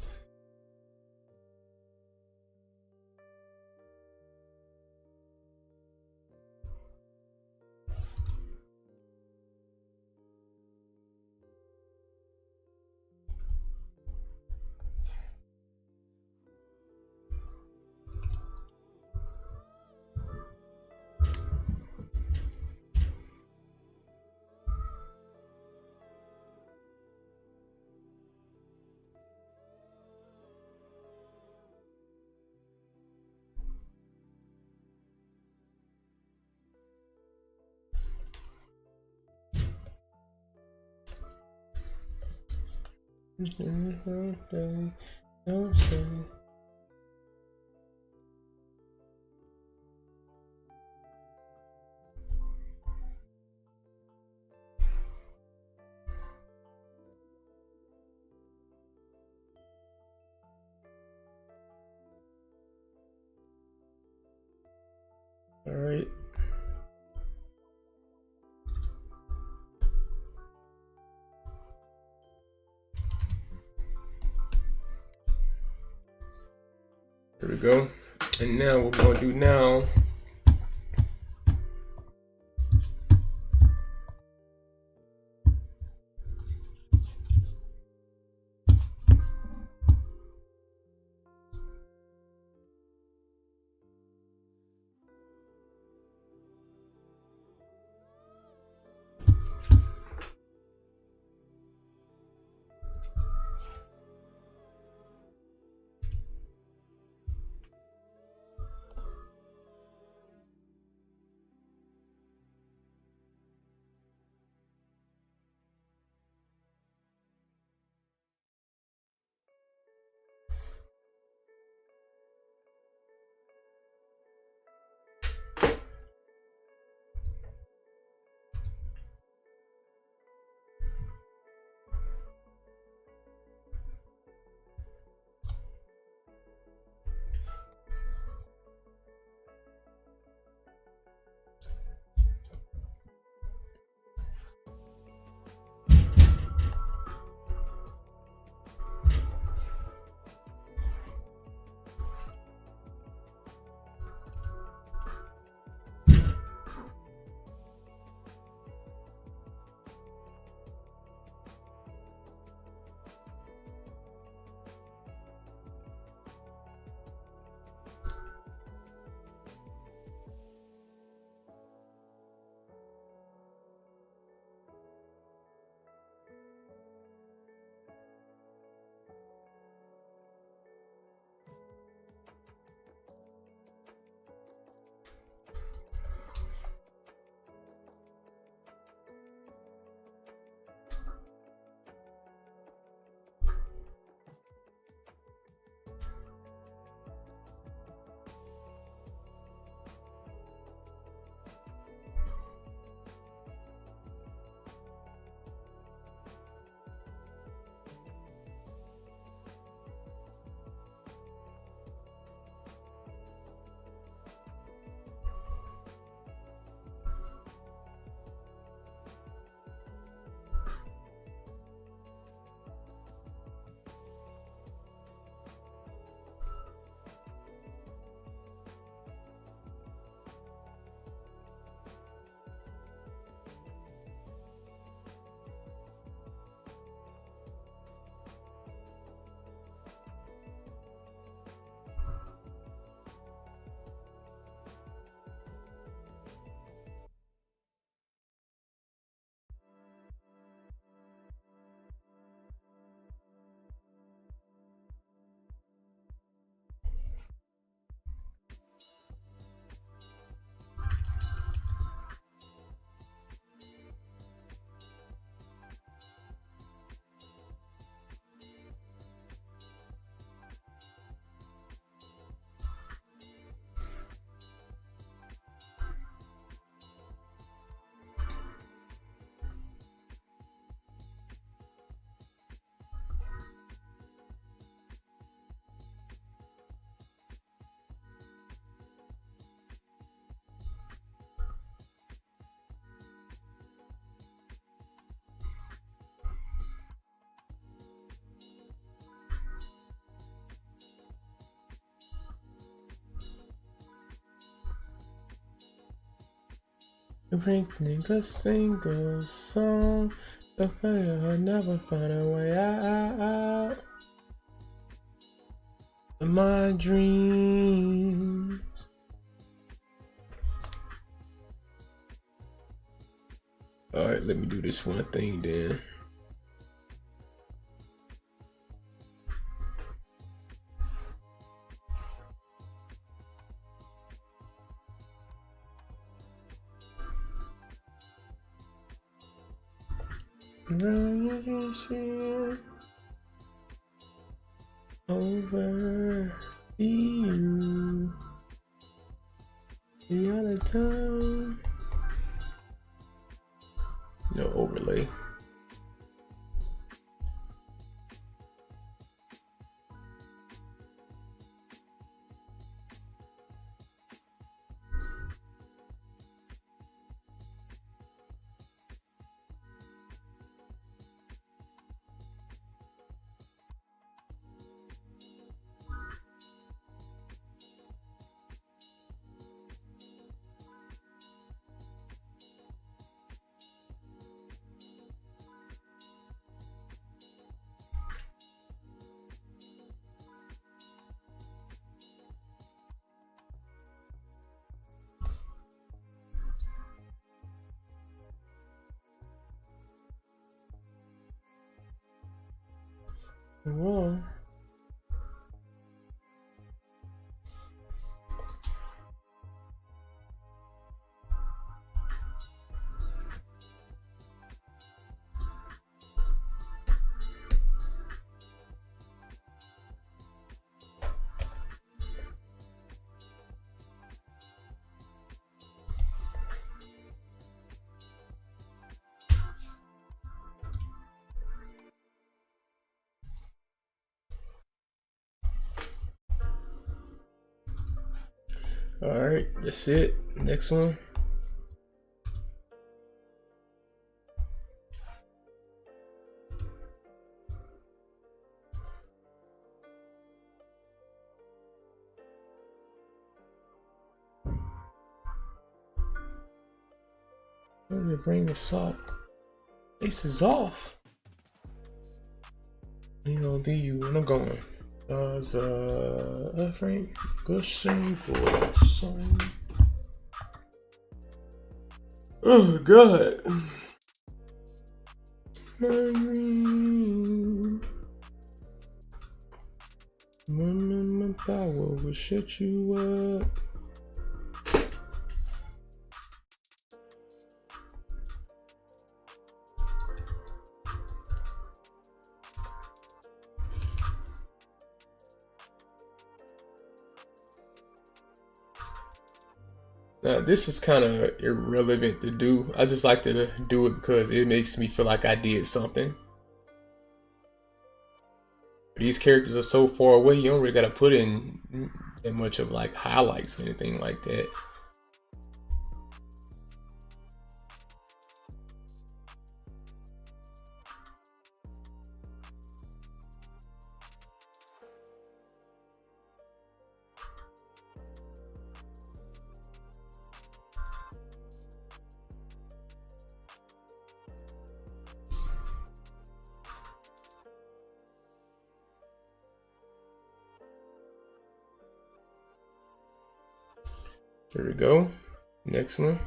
All right. There we go. And now what we're gonna do now, Break niggas single song. The player never find a way out of my dreams. Alright, let me do this one thing then. Over you the other time. No overlay. Whoa. All right, that's it. Next one. Let me bring the salt. Ace is off. You know, do you when I'm going? Frame, good single song. Oh God. My power will shut you up. Now, this is kind of irrelevant to do. I just like to do it because it makes me feel like I did something. These characters are so far away, you don't really gotta put in that much of like highlights or anything like that. Here we go. Next one.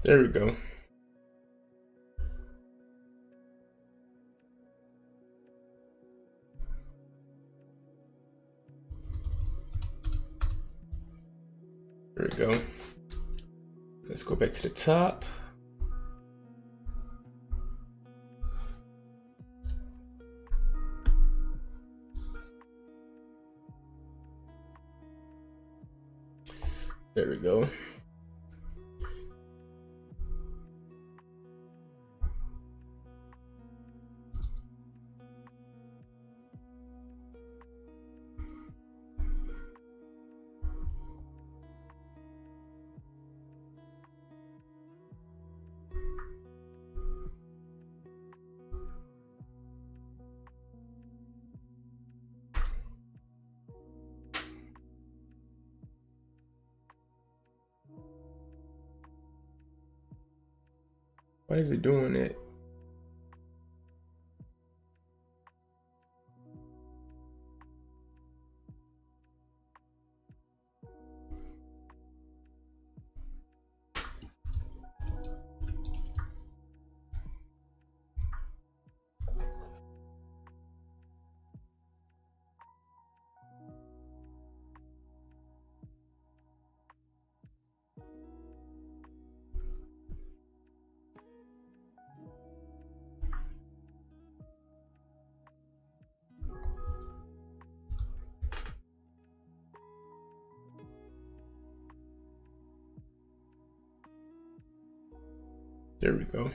There we go. There we go. Let's go back to the top. There we go. Why is it doing it? There we go.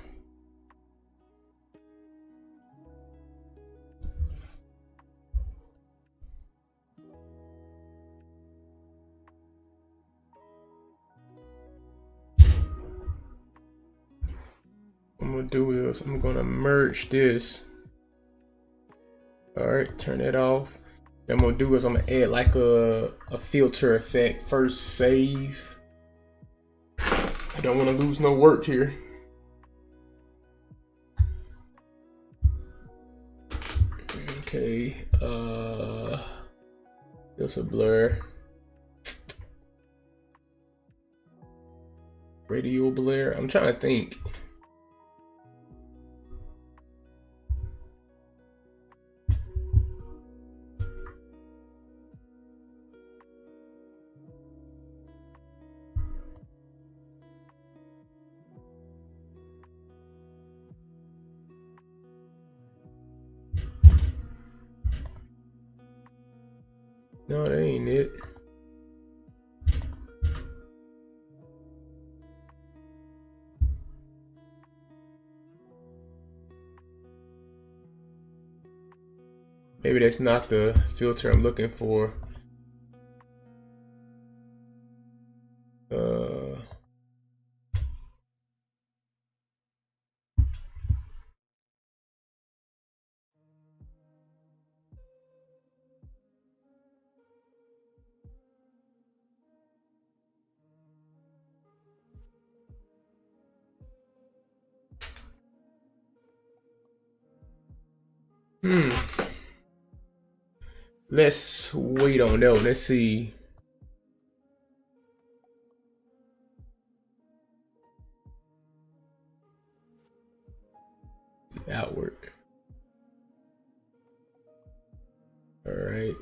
What I'm gonna do is I'm gonna merge this. All right, turn it off. What I'm gonna do is I'm gonna add like a filter effect. First save. I don't want to lose no work here. Okay, there's a blur. Radio blur. I'm trying to think. No, that ain't it. Maybe that's not the filter I'm looking for. Let's wait on that one. Let's see. Outward. All right.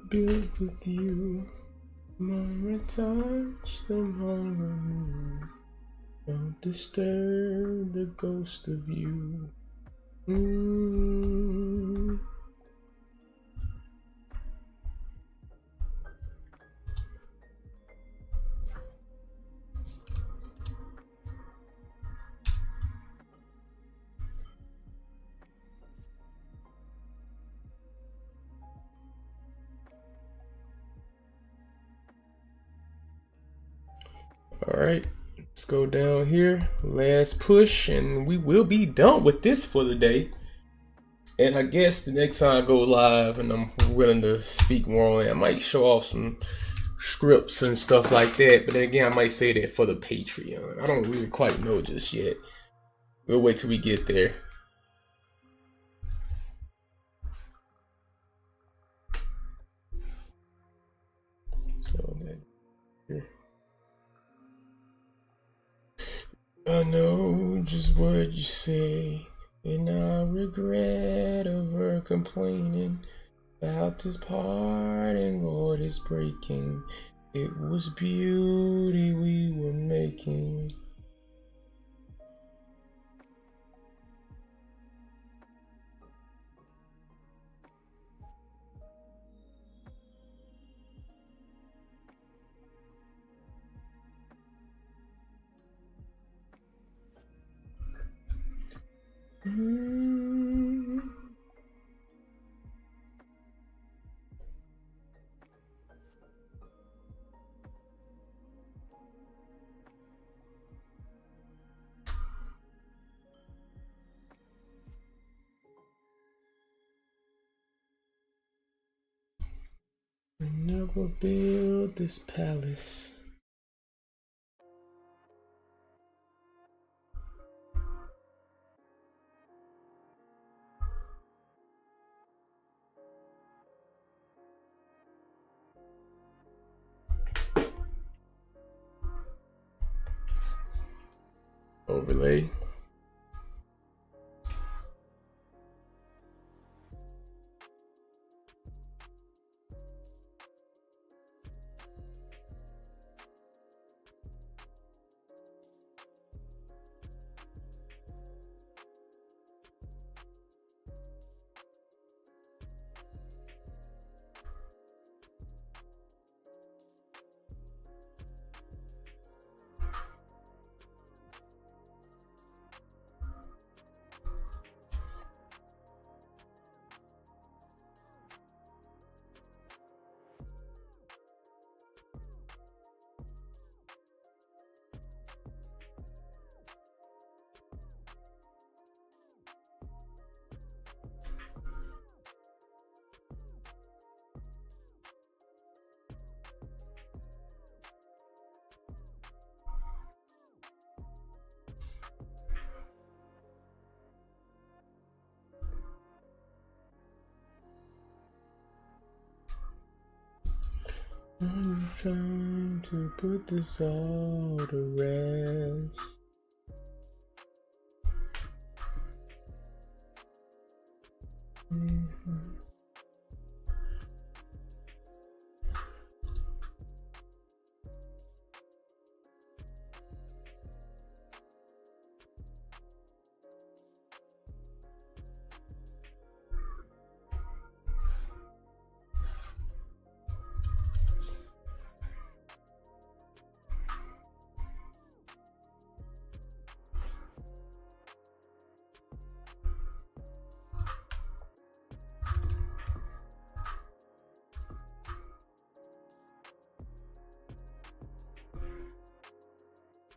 Build with you, moment touch the moment. Don't disturb the ghost of you. All right, let's go down here. Last push, and we will be done with this for the day. And I guess the next time I go live and I'm willing to speak more on it, I might show off some scripts and stuff like that. But then again, I might say that for the Patreon. I don't really quite know just yet. We'll wait till we get there. So then here. I know just what you say, and I regret ever complaining about this parting or this breaking. It was beauty we were making. Never build this palace. Overlay. I'm trying to put this all to rest.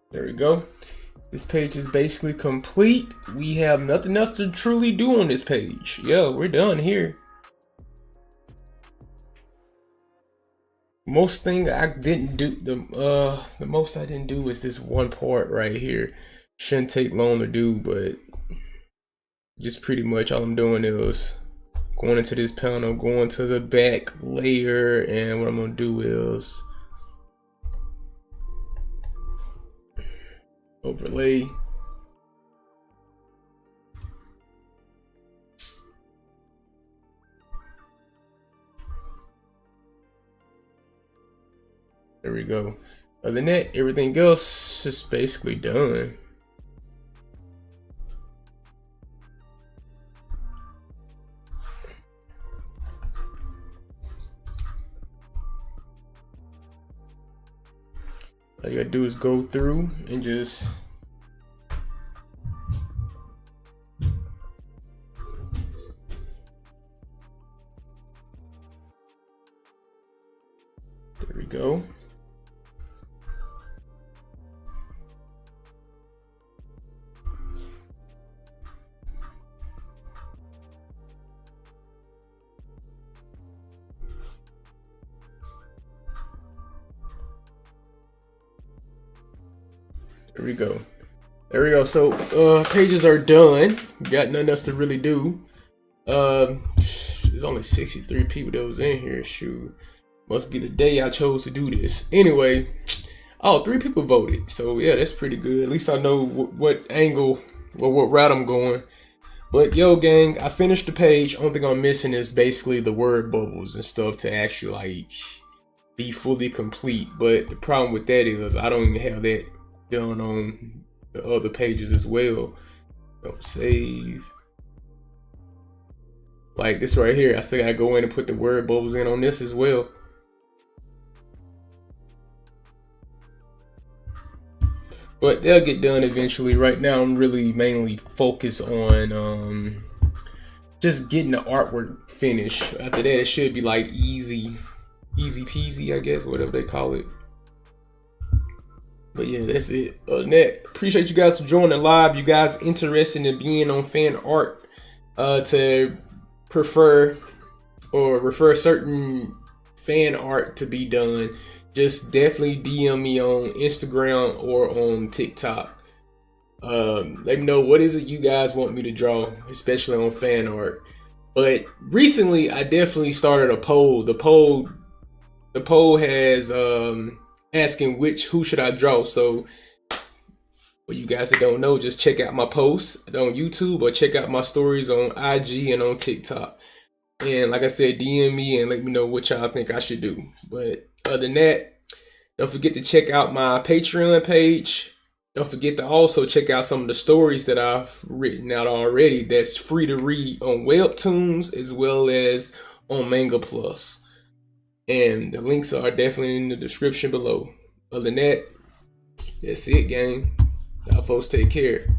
There we go. This page is basically complete. We have nothing else to truly do on this page. Yeah, we're done here. Most thing I didn't do, the most I didn't do is this one part right here. Shouldn't take long to do, but just pretty much all I'm doing is going into this panel, going to the back layer, and what I'm gonna do is overlay. There we go. Other than that, everything else is basically done. All you gotta do is go through and just there we go. There we go. There we go. So pages are done. Got nothing else to really do. There's only 63 people that was in here. Shoot, must be the day I chose to do this. Anyway, oh, 3 people voted. So yeah, that's pretty good. At least I know what angle or what route I'm going. But yo, gang, I finished the page. Only thing I'm missing is basically the word bubbles and stuff to actually like be fully complete. But the problem with that is I don't even have that done on the other pages as well. Don't save. Like this right here, I still gotta go in and put the word bubbles in on this as well. But they'll get done eventually. Right now, I'm really mainly focused on just getting the artwork finished. After that, it should be like easy peasy, I guess, whatever they call it. But yeah, that's it. Other than that, appreciate you guys for joining live. You guys interested in being on fan art to prefer or refer certain fan art to be done, just definitely DM me on Instagram or on TikTok. Let me know what is it you guys want me to draw, especially on fan art. But recently I definitely started a poll. The poll has asking who should I draw. So for you guys that don't know, just check out my posts on YouTube or check out my stories on IG and on TikTok. And like I said, DM me and let me know what y'all think I should do. But other than that, don't forget to check out my Patreon page. Don't forget to also check out some of the stories that I've written out already. That's free to read on Webtoons as well as on Manga Plus. And the links are definitely in the description below. Other than that, that's it, gang. Y'all folks take care.